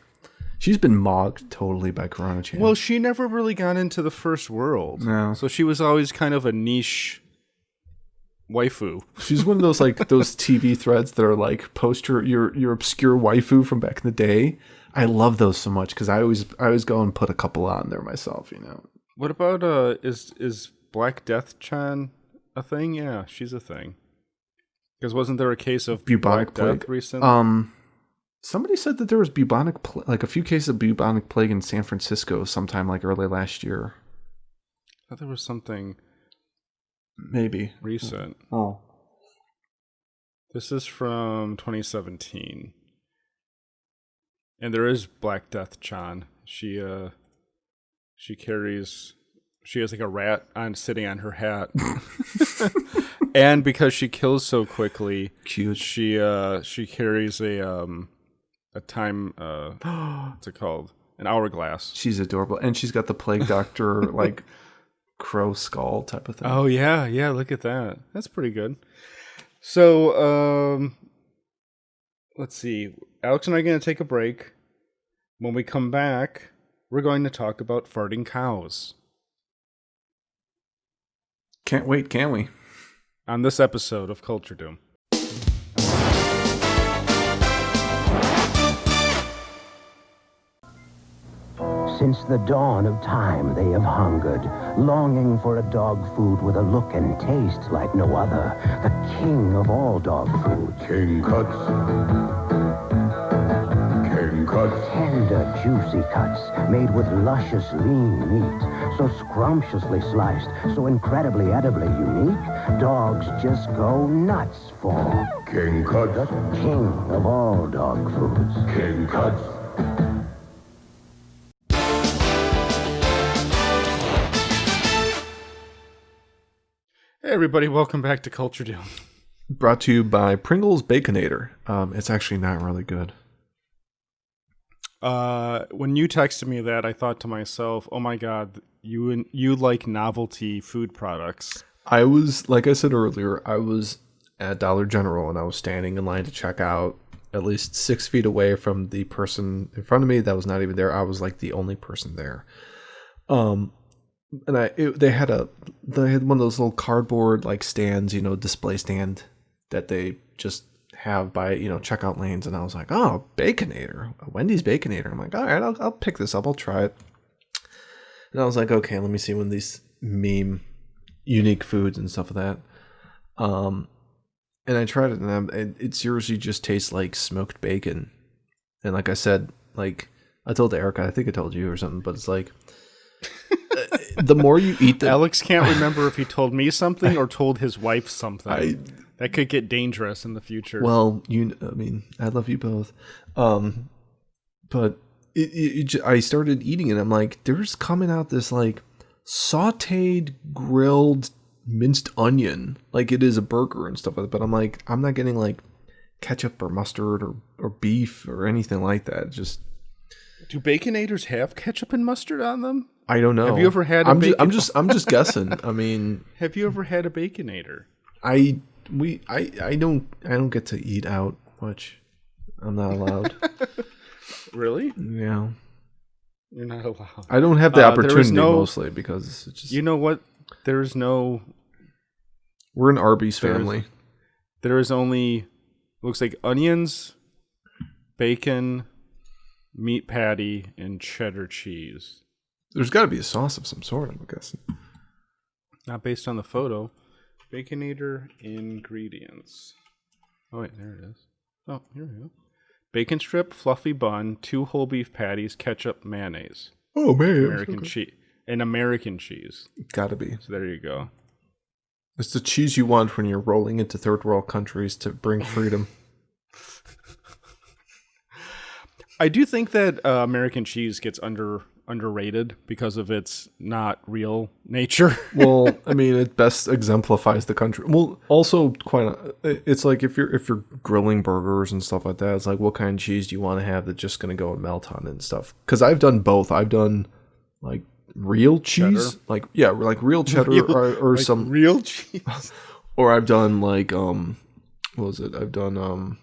She's been mocked totally by Corona-chan.
Well, she never really got into the first world.
No.
So she was always kind of a niche-waifu.
She's one of those like those TV threads that are like post your obscure waifu from back in the day. I love those so much because I always go and put a couple on there myself.
What about is Black Death-chan a thing? Yeah, she's a thing. Because wasn't there a case of
bubonic plague
recently?
Somebody said that there was like a few cases of bubonic plague in San Francisco sometime like early last year.
I thought there was something
maybe
recent.
Oh.
This is from 2017. And there is Black Death-chan. She has like a rat sitting on her hat. And because she kills so quickly,
cute.
She carries a time what's it called? An hourglass.
She's adorable. And she's got the plague doctor like crow skull type of thing.
Oh yeah, look at that. That's pretty good. So let's see. Alex and I are gonna take a break. When we come back, we're going to talk about farting cows.
Can't wait, can we?
on this episode of Culture Doom.
Since the dawn of time they have hungered, longing for a dog food with a look and taste like no other. The king of all dog food.
King Cuts. King Cuts.
Tender, juicy cuts made with luscious, lean meat. So scrumptiously sliced, so incredibly edibly unique, dogs just go nuts for.
King Cuts.
The king of all dog foods.
King Cuts.
Hey everybody, welcome back to Culture Doom.
Brought to you by Pringles Baconator. It's actually not really good.
When you texted me that, I thought to myself, oh my god, you like novelty food products.
I was, like I said earlier, I was at Dollar General and I was standing in line to check out at least 6 feet away from the person in front of me that was not even there. I was like the only person there. And they had one of those little cardboard like stands, display stand that they just have by, checkout lanes. And I was like, oh, Baconator, a Wendy's Baconator. I'm like, all right, I'll pick this up. I'll try it. And I was like, okay, let me see one of these meme unique foods and stuff like that. And I tried it and it seriously just tastes like smoked bacon. And like I said, like I told Erica, I think I told you or something, but it's like, the more you eat
Alex can't remember if he told me something or told his wife something. That could get dangerous in the future.
Well, I love you both. But I started eating it. I'm like, there's coming out this like sauteed, grilled, minced onion. Like it is a burger and stuff like that. But I'm like, I'm not getting like ketchup or mustard or beef or anything like that. Just
do Baconators have ketchup and mustard on them?
I don't know.
Have you ever had a
I'm just guessing. I mean,
have you ever had a Baconator?
I don't get to eat out much. I'm not allowed.
Really?
Yeah.
You're not allowed.
I don't have the opportunity mostly because it's just,
you know what? We're
an Arby's family.
There is only looks like onions, bacon, meat patty, and cheddar cheese.
There's got to be a sauce of some sort, I'm guessing.
Not based on the photo. Baconator ingredients. Oh, wait, there it is. Oh, here we go. Bacon strip, fluffy bun, 2 whole beef patties, ketchup, mayonnaise.
Oh, man.
American cheese. And American cheese.
Gotta be.
So there you go.
It's the cheese you want when you're rolling into third world countries to bring freedom.
I do think that American cheese gets underrated because of its not real nature.
Well, I mean, it best exemplifies the country. Well, also it's like if you're grilling burgers and stuff like that, it's like what kind of cheese do you want to have that's just going to go and melt on it and stuff? Because I've done both. I've done like real cheese,
cheddar.
like real cheddar or
like
some
real cheese,
or I've done like what was it? I've done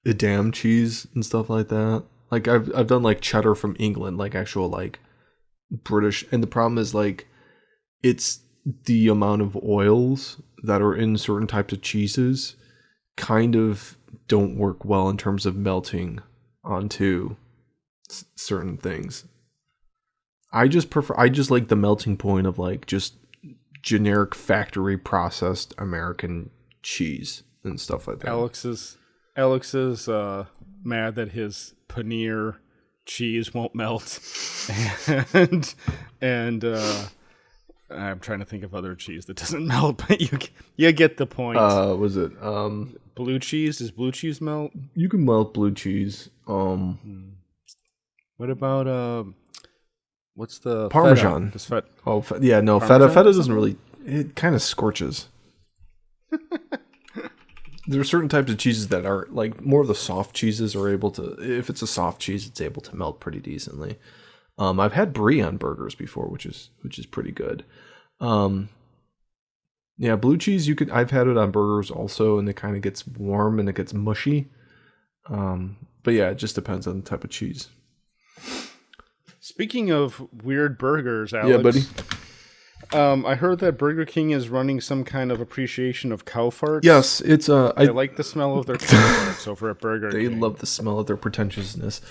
Edam cheese and stuff like that. Like I've done like cheddar from England, like actual like British. And the problem is like it's the amount of oils that are in certain types of cheeses kind of don't work well in terms of melting onto certain things. I just like the melting point of like just generic factory processed American cheese and stuff like that.
Alex is mad that his paneer cheese won't melt, and I'm trying to think of other cheese that doesn't melt, but you get the point.
Was it
blue cheese? Does blue cheese melt?
You can melt blue cheese.
What about what's the
Parmesan?
Feta?
Yeah, no,
Parmesan
feta doesn't really. It kind of scorches. There are certain types of cheeses that are like more of the soft cheeses are able to. If it's a soft cheese, it's able to melt pretty decently. I've had brie on burgers before, which is pretty good. Yeah, blue cheese I've had it on burgers also, and it kind of gets warm and it gets mushy. But yeah, it just depends on the type of cheese.
Speaking of weird burgers, Alex.
Yeah, buddy.
I heard that Burger King is running some kind of appreciation of cow farts.
Yes, it's
I like the smell of their cow farts over at Burger
they
King.
love the smell of their pretentiousness.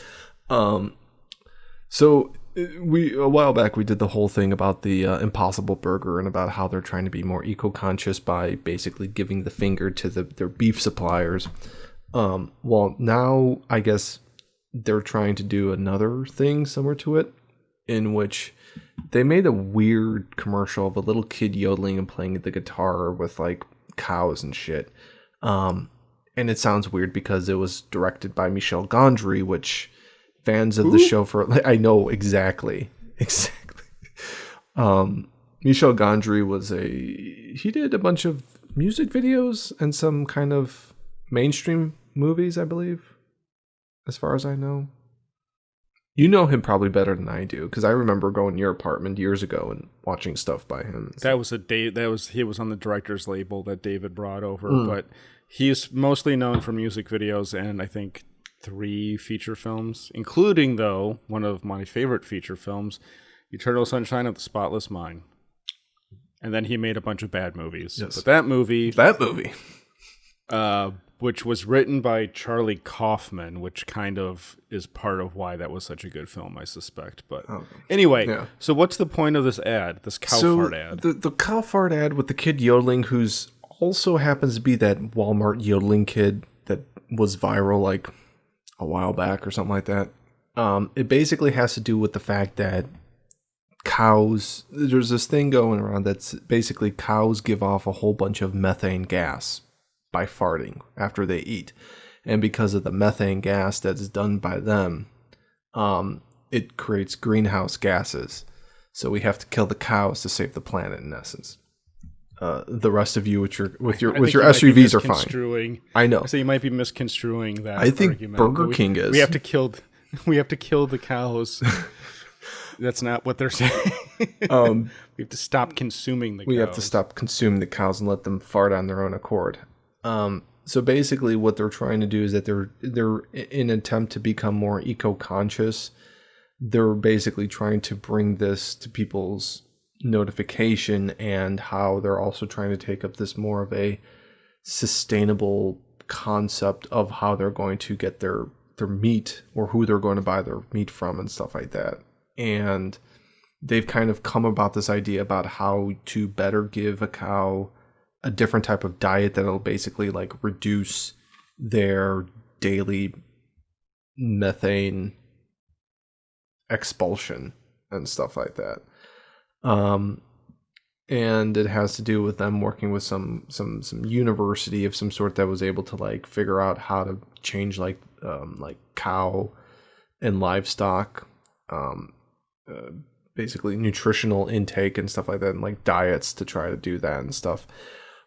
So we a while back we did the whole thing about the Impossible Burger and about how they're trying to be more eco-conscious by basically giving the finger to their beef suppliers. Well, now I guess they're trying to do another thing similar to it, in which they made a weird commercial of a little kid yodeling and playing the guitar with like cows and shit. And it sounds weird because it was directed by Michel Gondry, which fans of the show I know exactly. Michel Gondry he did a bunch of music videos and some kind of mainstream movies, I believe, as far as I know. You know him probably better than I do, because I remember going to your apartment years ago and watching stuff by him.
He was on the director's label that David brought over, but he's mostly known for music videos and I think 3 feature films, including though one of my favorite feature films, Eternal Sunshine of the Spotless Mind. And then he made a bunch of bad movies.
Yes.
But that movie,
Uh,
which was written by Charlie Kaufman, which kind of is part of why that was such a good film, I suspect. But anyway, So what's the point of this ad, this cow fart ad?
The cow fart ad with the kid yodeling, who's also happens to be that Walmart yodeling kid that was viral like a while back or something like that. It basically has to do with the fact that there's this thing going around that's basically cows give off a whole bunch of methane gas by farting after they eat. And because of the methane gas that's done by them, it creates greenhouse gases. So we have to kill the cows to save the planet, in essence. The rest of you with your SUVs are fine. I know.
So you might be misconstruing that.
I think
argument.
Burger King is.
We have to kill the cows. That's not what they're saying. We have to stop consuming the cows.
We have to stop consuming the cows and let them fart on their own accord. So basically what they're trying to do is that they're in an attempt to become more eco-conscious. They're basically trying to bring this to people's notification, and how they're also trying to take up this more of a sustainable concept of how they're going to get their meat, or who they're going to buy their meat from and stuff like that. And they've kind of come about this idea about how to better give a cow a different type of diet that'll basically like reduce their daily methane expulsion and stuff like that. And it has to do with them working with some university of some sort that was able to like figure out how to change like cow and livestock, basically nutritional intake and stuff like that, and like diets to try to do that and stuff.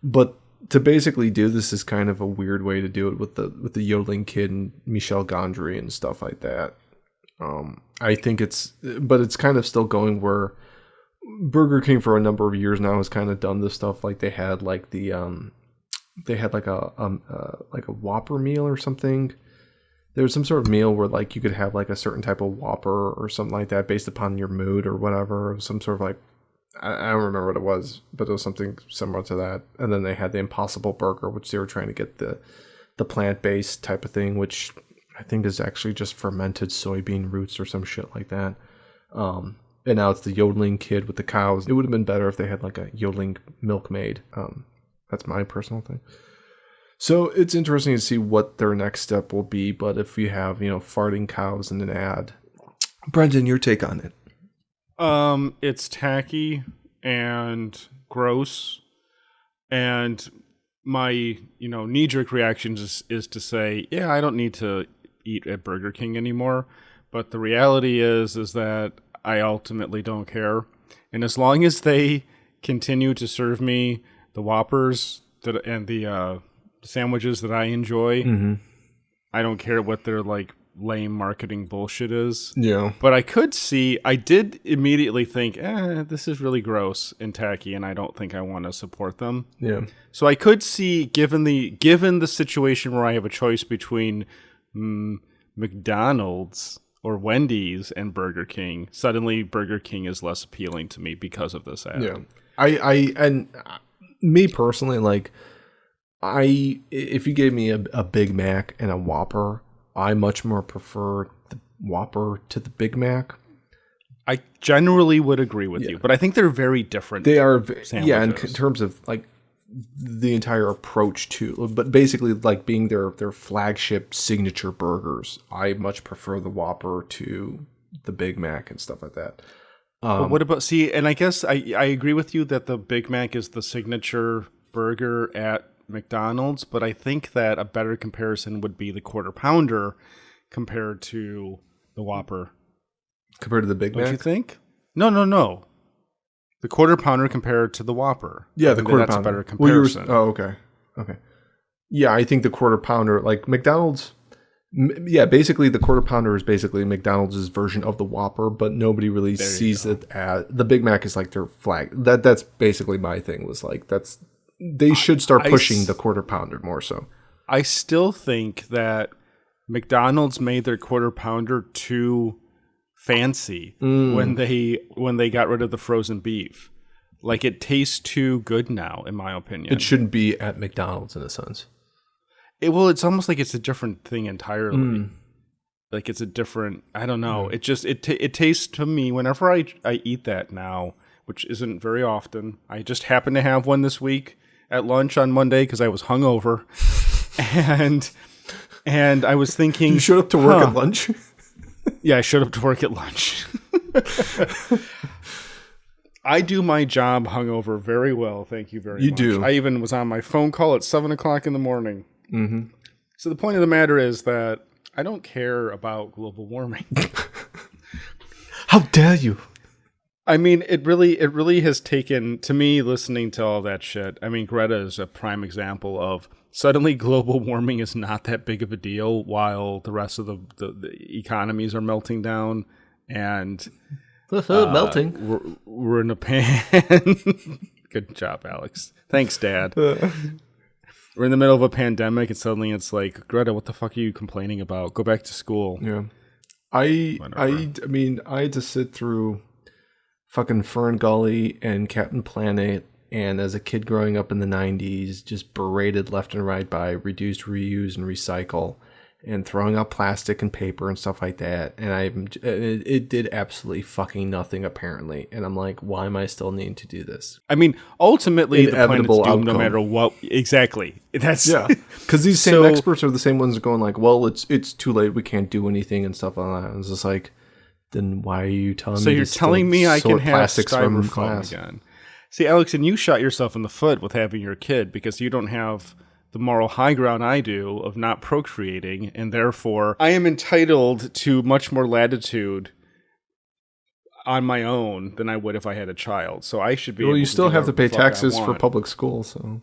But to basically do this is kind of a weird way to do it with the yodeling kid and Michel Gondry and stuff like that. I think it's kind of still going where Burger King for a number of years now has kind of done this stuff. Like they had like a Whopper meal or something. There was some sort of meal where like you could have like a certain type of Whopper or something like that based upon your mood or whatever. Some sort of like, I don't remember what it was, but it was something similar to that. And then they had the Impossible Burger, which they were trying to get the plant-based type of thing, which I think is actually just fermented soybean roots or some shit like that. And now it's the yodeling kid with the cows. It would have been better if they had like a yodeling milkmaid. That's my personal thing. So it's interesting to see what their next step will be. But if you have, farting cows in an ad, Brendan, your take on it?
It's tacky and gross, and my knee-jerk reaction is to say, yeah, I don't need to eat at Burger King anymore. But the reality is that I ultimately don't care, and as long as they continue to serve me the Whoppers and the sandwiches that I enjoy, I don't care what their like lame marketing bullshit is.
Yeah. But
I did immediately think, this is really gross and tacky, and I don't think I want to support them.
Yeah.
So I could see, given the situation where I have a choice between McDonald's or Wendy's and Burger King, suddenly Burger King is less appealing to me because of this ad.
Yeah. Me personally, like, if you gave me a Big Mac and a Whopper, I much more prefer the Whopper to the Big Mac.
I generally would agree with you, but I think they're very different.
They are,
sandwiches.
yeah, in terms of like the entire approach to, but basically like being their flagship signature burgers. I much prefer the Whopper to the Big Mac and stuff like that.
But what about, and I guess I agree with you that the Big Mac is the signature burger at McDonald's, but I think that a better comparison would be the Quarter Pounder compared to the Whopper.
Compared to the Big Mac?
Don't you think? No. The Quarter Pounder compared to the Whopper.
Yeah, the Quarter Pounder.
That's a better comparison.
Okay. Yeah, I think the Quarter Pounder, like McDonald's, basically the Quarter Pounder is basically McDonald's version of the Whopper, but nobody really sees it as, the Big Mac is like their flag. That's basically my thing, was like, they should start pushing the Quarter Pounder more so.
I still think that McDonald's made their Quarter Pounder too fancy when they got rid of the frozen beef. Like, it tastes too good now, in my opinion.
It shouldn't be at McDonald's in a sense.
It's almost like it's a different thing entirely. Like, it's a different, I don't know. It just it tastes to me, whenever I eat that now, which isn't very often. I just happened to have one this week at lunch on Monday because I was hungover, and I was thinking,
you showed up to work at lunch.
Yeah, I showed up to work at lunch. I do my job hungover very well, thank you very much.
You do.
I even was on my phone call at 7 o'clock in the morning.
Mm-hmm.
So the point of the matter is that I don't care about global warming.
How dare you?
I mean, it really has taken, to me, listening to all that shit. I mean, Greta is a prime example of suddenly global warming is not that big of a deal while the rest of the economies are melting down and
melting.
We're in a pan. Good job, Alex. Thanks, Dad. We're in the middle of a pandemic and suddenly it's like, Greta, what the fuck are you complaining about? Go back to school.
Yeah. I mean, I had to sit through fucking Fern Gully and Captain Planet, and as a kid growing up in the 90s, just berated left and right by reduce, reuse, and recycle, and throwing out plastic and paper and stuff like that. And it did absolutely fucking nothing, apparently. And I'm like, why am I still needing to do this?
I mean, ultimately, the planet's doomed
outcome.
no matter what. Exactly.
Yeah, because these same experts are the same ones going like, well, it's too late, we can't do anything and stuff like that. And it's just like, then why are you telling me?
So you're telling me I can have
plastics from
styrofoam
glass
again? See, Alex, and you shot yourself in the foot with having your kid because you don't have the moral high ground I do of not procreating, and therefore I am entitled to much more latitude on my own than I would if I had a child. So I should be.
Well,
able
you
to
still
do
have to pay
whatever the fuck I
taxes for
want.
public school, so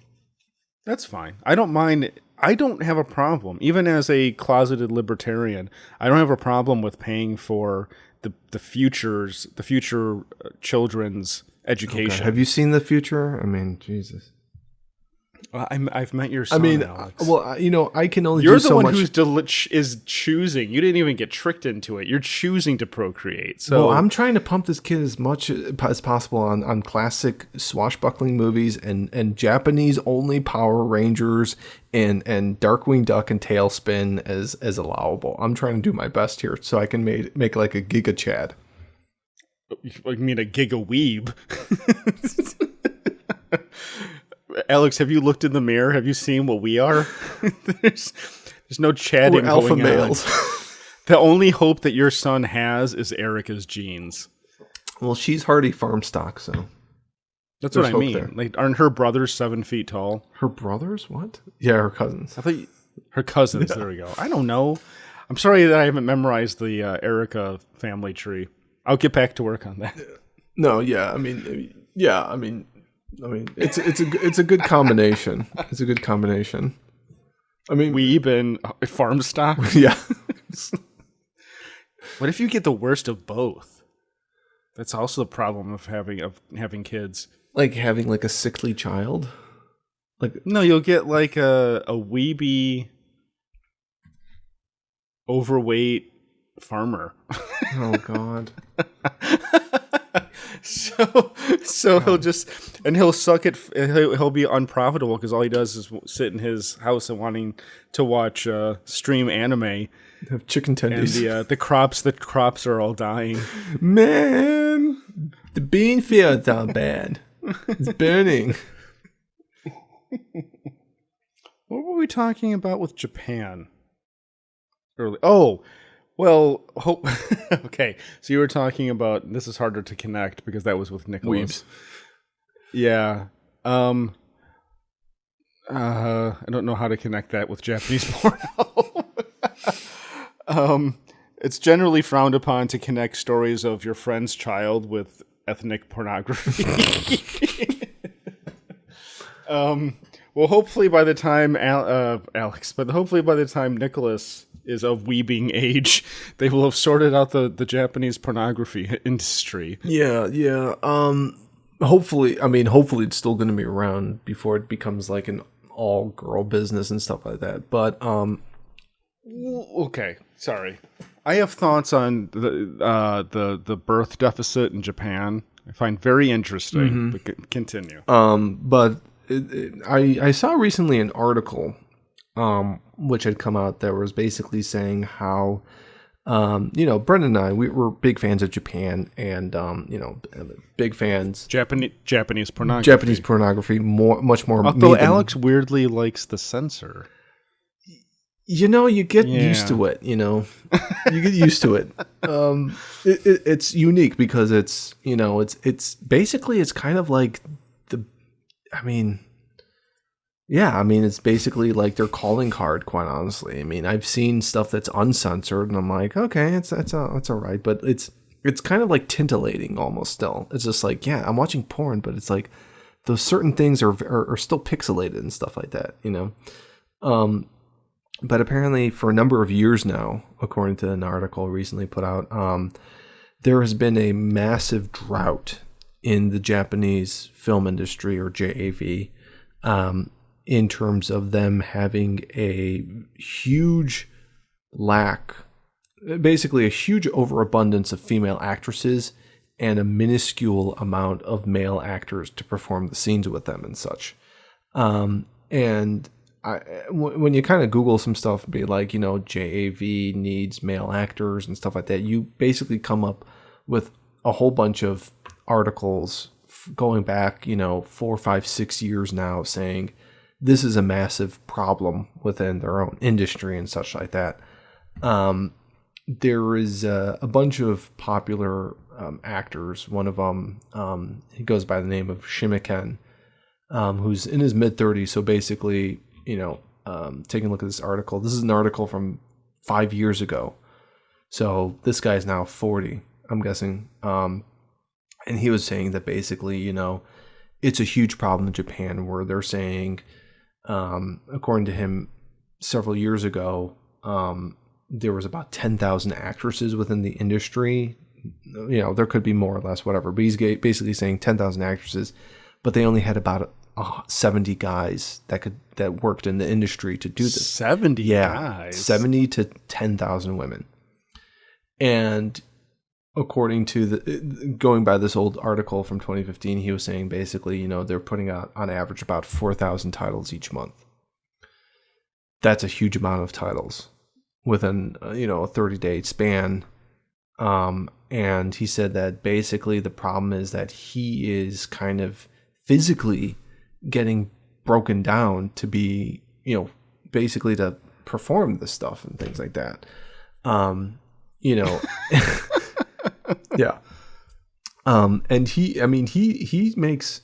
That's fine. I don't mind. I don't have a problem, even as a closeted libertarian. I don't have a problem with paying for the future children's education.
Okay. Have you seen the future? I mean, Jesus.
I've met your son,
I mean,
Alex.
well, you know, I can only
You're
do
the
so
one
much.
who's is choosing. You didn't even get tricked into it. You're choosing to procreate. So
Well, I'm trying to pump this kid as much as possible on classic swashbuckling movies and Japanese only Power Rangers and Darkwing Duck and Tailspin as allowable. I'm trying to do my best here so I can make like a Giga Chad.
I mean, a giga weeb. Alex, have you looked in the mirror? Have you seen what we are? there's no chatting.
We're alpha
going
males.
On. The only hope that your son has is Erica's genes.
Well, she's hardy farm stock, so
That's
there's
what I
hope
mean.
there.
Like, aren't her brothers 7 feet tall?
Her brothers? What? Yeah, her cousins.
I thought her cousins. There we go. I don't know. I'm sorry that I haven't memorized the Erica family tree. I'll get back to work on that.
No, yeah, I mean, it's a good combination. It's a good combination. I mean,
Weeb and farm stock.
yeah.
What if you get the worst of both? That's also the problem of having kids.
Like having like a sickly child. Like
No, you'll get like a weeby, overweight farmer.
Oh God.
So he'll suck it. He'll be unprofitable because all he does is sit in his house and wanting to watch stream anime.
Have chicken
And
tendies.
the crops are all dying.
Man, the bean fields are bad. It's burning.
What were we talking about with Japan? Early. Oh, well, okay. So you were talking about, this is harder to connect because that was with Nicholas.
Weebs.
Yeah. I don't know how to connect that with Japanese porno. It's generally frowned upon to connect stories of your friend's child with ethnic pornography. Well, hopefully by the time hopefully by the time Nicholas is of weebing age, they will have sorted out the Japanese pornography industry.
Yeah. Hopefully it's still going to be around before it becomes like an all-girl business and stuff like that. But
okay, sorry. I have thoughts on the birth deficit in Japan. I find very interesting. But continue.
But I saw recently an article which had come out that was basically saying how Brendan and I, we're big fans of Japan and big fans
Japanese pornography.
Japanese pornography much more.
Although Alex weirdly likes the censor.
You get used to it. You get used to it. It's unique because it's basically it's kind of like it's basically like their calling card, quite honestly. I mean, I've seen stuff that's uncensored and I'm like, okay, it's all right, but it's kind of like tintillating almost still. It's just like, yeah, I'm watching porn, but it's like those certain things are still pixelated and stuff like that, But apparently for a number of years now, according to an article recently put out, there has been a massive drought in the Japanese film industry, or JAV, in terms of them having a huge lack, basically a huge overabundance of female actresses and a minuscule amount of male actors to perform the scenes with them and such. When you kind of Google some stuff and be like, JAV needs male actors and stuff like that, you basically come up with a whole bunch of articles going back, 4, 5, 6 years now saying this is a massive problem within their own industry and such like that. There is a bunch of popular actors. One of them, he goes by the name of Shimiken, who's in his mid-30s. So basically, taking a look at this article. This is an article from 5 years ago. So this guy's now 40, I'm guessing. And he was saying that basically, it's a huge problem in Japan where they're saying, according to him, several years ago, there was about 10,000 actresses within the industry. There could be more or less, whatever. But he's basically saying 10,000 actresses, but they only had about 70 guys that worked in the industry to do this.
70 guys?
70 to 10,000 women. And according to going by this old article from 2015, he was saying basically, they're putting out on average about 4,000 titles each month. That's a huge amount of titles within, a 30-day span. And he said that basically the problem is that he is kind of physically getting broken down to be, basically to perform this stuff and things like that. Yeah. And he makes,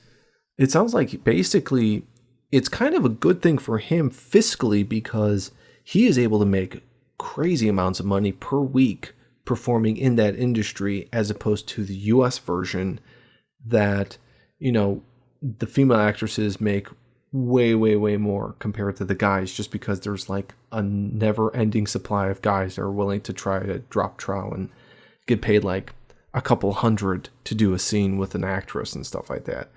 it sounds like basically it's kind of a good thing for him fiscally because he is able to make crazy amounts of money per week performing in that industry, as opposed to the US version that, the female actresses make way, way, way more compared to the guys, just because there's like a never ending supply of guys that are willing to try to drop trow and get paid like a couple hundred to do a scene with an actress and stuff like that,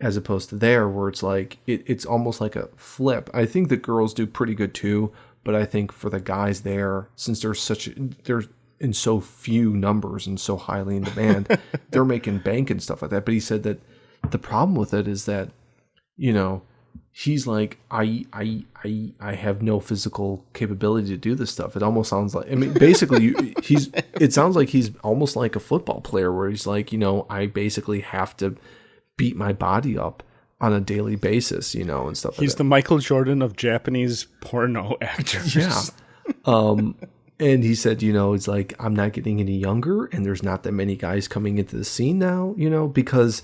as opposed to there where it's like it's almost like a flip. I think the girls do pretty good too, but I think for the guys there, since there's in so few numbers and so highly in demand, they're making bank and stuff like that. But he said that the problem with it is that, you know, he's like, I have no physical capability to do this stuff. It almost sounds like, I mean, basically it sounds like he's almost like a football player where he's like, you know, I basically have to beat my body up on a daily basis, you know, and stuff like that.
He's the Michael Jordan of Japanese porno actors.
Yeah. And he said, you know, it's like, I'm not getting any younger and there's not that many guys coming into the scene now, you know, because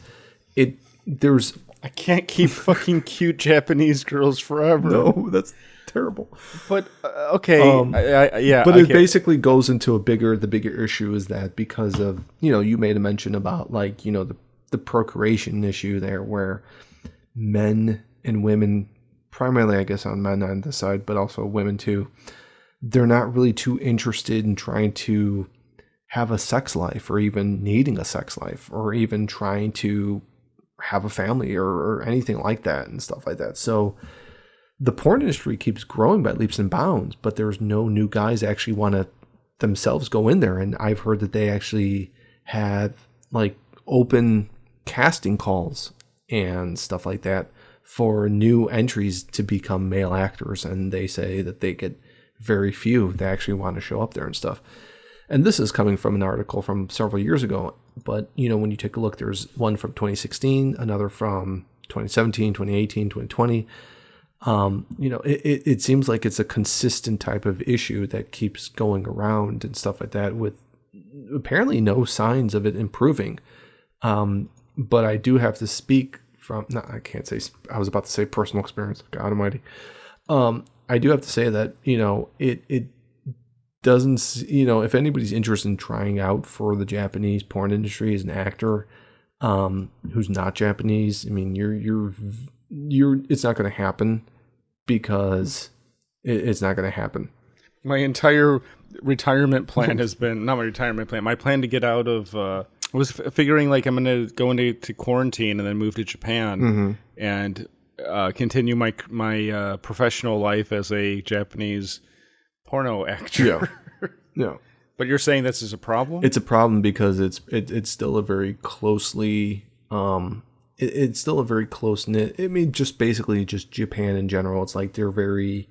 I can't keep fucking cute Japanese girls forever.
No, that's terrible.
But okay, yeah.
But it basically goes into the bigger issue is that because of, you know, you made a mention about like, you know, the procreation issue there where men and women, primarily I guess on men on this side, but also women too, they're not really too interested in trying to have a sex life or even needing a sex life or even trying to have a family or anything like that and stuff like that. So the porn industry keeps growing by leaps and bounds, but there's no new guys actually want to themselves go in there. And I've heard that they actually have like open casting calls and stuff like that for new entries to become male actors. And they say that they get very few that actually want to show up there and stuff. And this is coming from an article from several years ago. But, you know, when you take a look, there's one from 2016, another from 2017, 2018, 2020. You know, it seems like it's a consistent type of issue that keeps going around and stuff like that with apparently no signs of it improving. But I do have to speak from, no, I can't say, I was about to say personal experience, God almighty. I do have to say that, you know, it doesn't, you know, if anybody's interested in trying out for the Japanese porn industry as an actor, who's not Japanese, I mean, you're it's not going to happen because it's not going to happen.
My entire retirement plan has been, not my retirement plan, my plan to get out of, I was figuring like I'm going to go into quarantine and then move to Japan and continue my professional life as a Japanese porno actor.
Yeah.
But you're saying this is a problem?
It's a problem because it's still a very closely it's still a very close knit. I mean, just basically just Japan in general. It's like they're very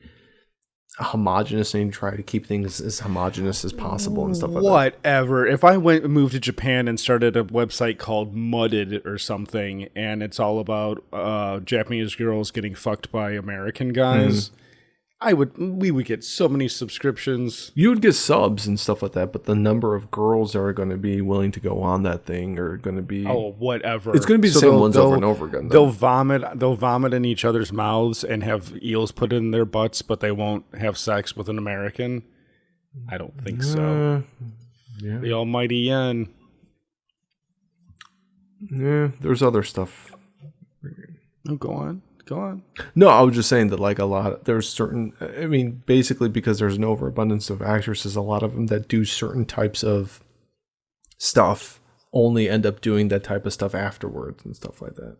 homogenous and try to keep things as homogenous as possible and stuff like that.
Whatever. If I moved to Japan and started a website called Mudded or something, and it's all about Japanese girls getting fucked by American guys, we would get so many subscriptions.
You would get subs and stuff like that, but the number of girls that are going to be willing to go on that thing are going to be
whatever.
It's going to be the same ones over and over again.
They'll vomit in each other's mouths and have eels put in their butts, but they won't have sex with an American. I don't think so.
Yeah.
The almighty yen.
Yeah, there's other stuff.
Oh, go on.
No, I was just saying that like there's certain, I mean, basically because there's an overabundance of actresses, a lot of them that do certain types of stuff only end up doing that type of stuff afterwards and stuff like that.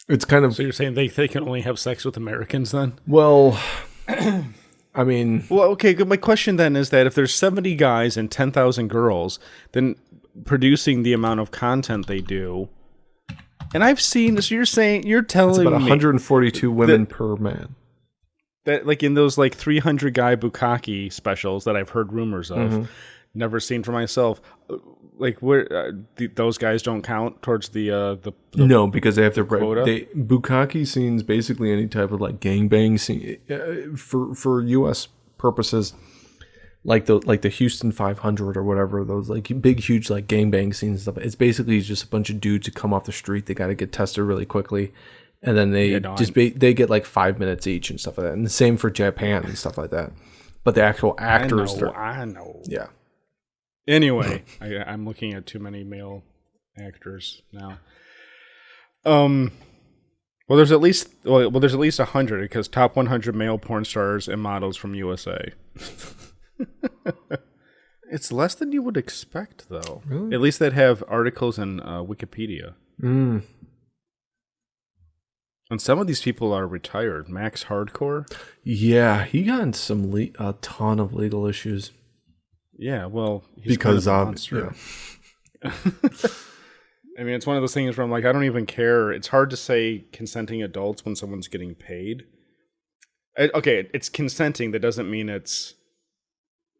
It's kind of...
So you're saying they can only have sex with Americans then?
Well, I mean...
Well, okay, my question then is that if there's 70 guys and 10,000 girls, then producing the amount of content they do... And I've seen, so you're telling me...
It's about 142 women per man.
That, like, in those, like, 300 guy bukkake specials that I've heard rumors of, never seen for myself, like, where those guys don't count towards the
no, because they have to...
quota?
Bukkake scenes, basically any type of, like, gangbang scene, for U.S. purposes... Like the Houston 500 or whatever, those like big, huge like gangbang scenes and stuff. It's basically just a bunch of dudes who come off the street. They got to get tested really quickly, and then they they get like 5 minutes each and stuff like that. And the same for Japan and stuff like that. But the actual actors,
I know.
Yeah.
Anyway, I'm looking at too many male actors now. Well, there's at least 100 because top 100 male porn stars and models from USA. It's less than you would expect, though.
Really?
At least they'd have articles in Wikipedia.
Mm.
And some of these people are retired. Max Hardcore.
Yeah, he got in a ton of legal issues.
Yeah, well, he's
because
kind of a monster.
yeah.
I mean, it's one of those things where I'm like, I don't even care. It's hard to say consenting adults when someone's getting paid. Okay, it's consenting. That doesn't mean it's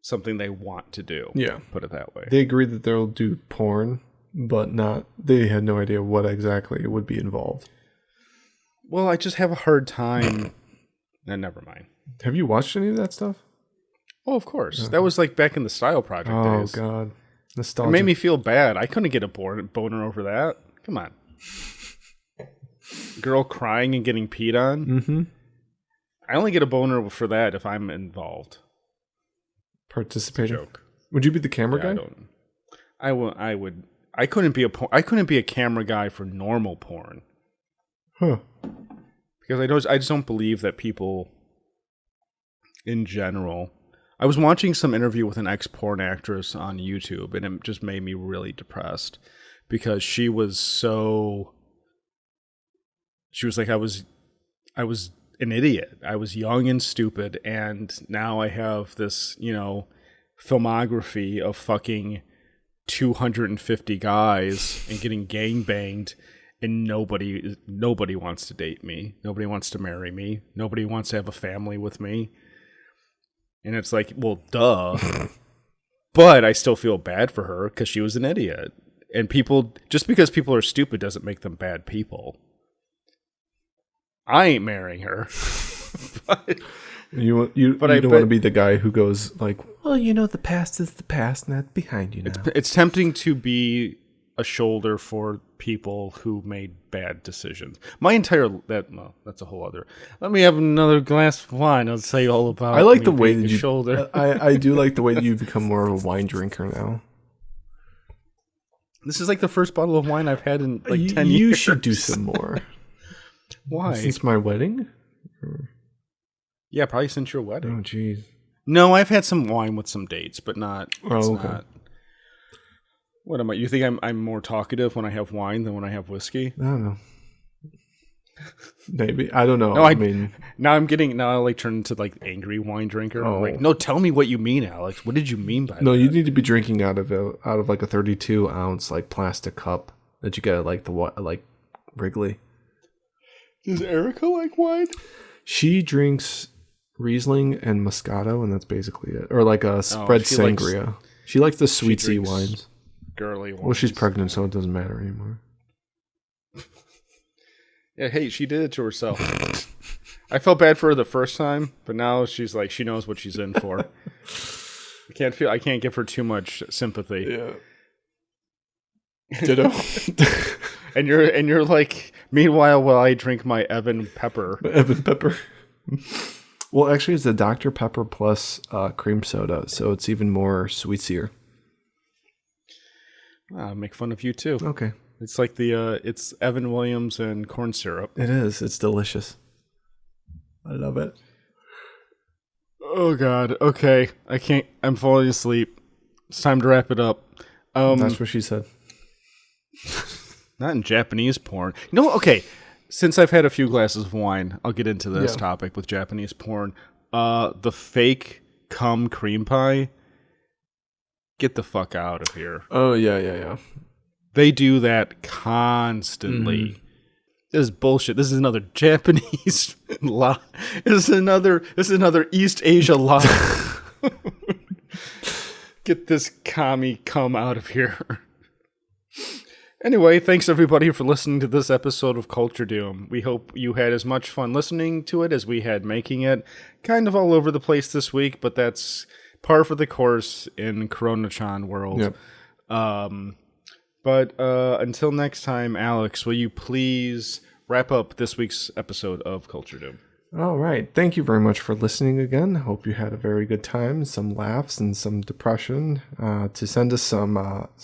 something they want to do.
Yeah.
Put it that way.
They agree that they'll do porn, but they had no idea what exactly would be involved.
Well, I just have a hard time. Never mind.
Have you watched any of that stuff?
Oh, of course. That was like back in the Style Project days.
Oh, God.
It
Nostalgia.
made me feel bad. I couldn't get a boner over that. Come on. Girl crying and getting peed on.
Mm-hmm.
I only get a boner for that if I'm involved.
Participating.
Joke.
Would you be the camera guy?
I would. I couldn't be I couldn't be a camera guy for normal porn.
Huh.
Because I just don't believe that people in general. I was watching some interview with an ex-porn actress on YouTube, and it just made me really depressed because she was like, I was an idiot. I was young and stupid, and now I have this, filmography of fucking 250 guys and getting gangbanged, and nobody wants to date me. Nobody wants to marry me. Nobody wants to have a family with me. And it's like, well, duh. But I still feel bad for her because she was an idiot. And just because people are stupid doesn't make them bad people. I ain't marrying her. But
You don't want to be the guy who goes like, well, the past is the past and that's behind you now.
It's tempting to be a shoulder for people who made bad decisions. That's a whole other. Let me have another glass of wine. I'll tell you all about.
I like the way that
shoulder.
I do like the way that you've become more of a wine drinker now.
This is like the first bottle of wine I've had in 10 years.
You should do some more.
Why?
Since my wedding?
Yeah, probably since your wedding.
Oh, jeez.
No, I've had some wine with some dates, but not.
Oh, okay.
Not. What am I? You think I'm more talkative when I have wine than when I have whiskey?
I don't know. Maybe. I don't know.
No,
I mean,
now I like turn into like angry wine drinker.
Oh.
Like, no, tell me what you mean, Alex. What did you mean by that?
No, you need to be drinking out of like a 32 ounce like plastic cup that you get at like Wrigley.
Does Erica like wine?
She drinks Riesling and Moscato, and that's basically it. Or like a spread sangria. She likes the sweetsy wines.
Girly wines.
Well, she's pregnant, so it doesn't matter anymore.
Yeah, hey, she did it to herself. I felt bad for her the first time, but now she's like, she knows what she's in for. I can't give her too much sympathy.
Yeah. Ditto.
And you're like, meanwhile, while I drink my Evan Pepper.
Well, actually, it's a Dr. Pepper plus cream soda, so it's even more sweetsier.
I'll make fun of you too.
Okay.
It's like it's Evan Williams and corn syrup.
It is. It's delicious. I love it.
Oh God. Okay. I'm falling asleep. It's time to wrap it up.
That's what she said.
Not in Japanese porn. Okay. Since I've had a few glasses of wine, I'll get into this topic with Japanese porn. The fake cum cream pie. Get the fuck out of here.
Oh, yeah.
They do that constantly. Mm. This is bullshit. This is another Japanese lie. This is another East Asia lie. Get this commie cum out of here. Anyway, thanks everybody for listening to this episode of Culture Doom. We hope you had as much fun listening to it as we had making it. Kind of all over the place this week, but that's par for the course in Corona-chan world.
Yep.
But until next time, Alex, will you please wrap up this week's episode of Culture Doom?
All right. Thank you very much for listening again. Hope you had a very good time, some laughs and some depression. To send us some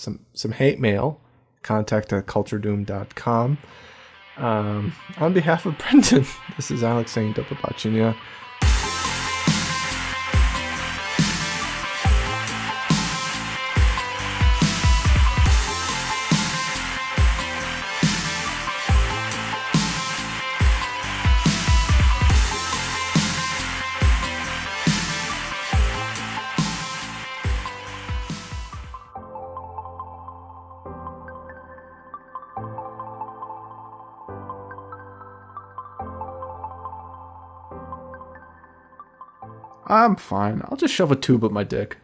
hate mail, contact at culturedoom.com. On behalf of Brendan, this is Alex saying Dopapachinya. I'm fine. I'll just shove a tube up my dick.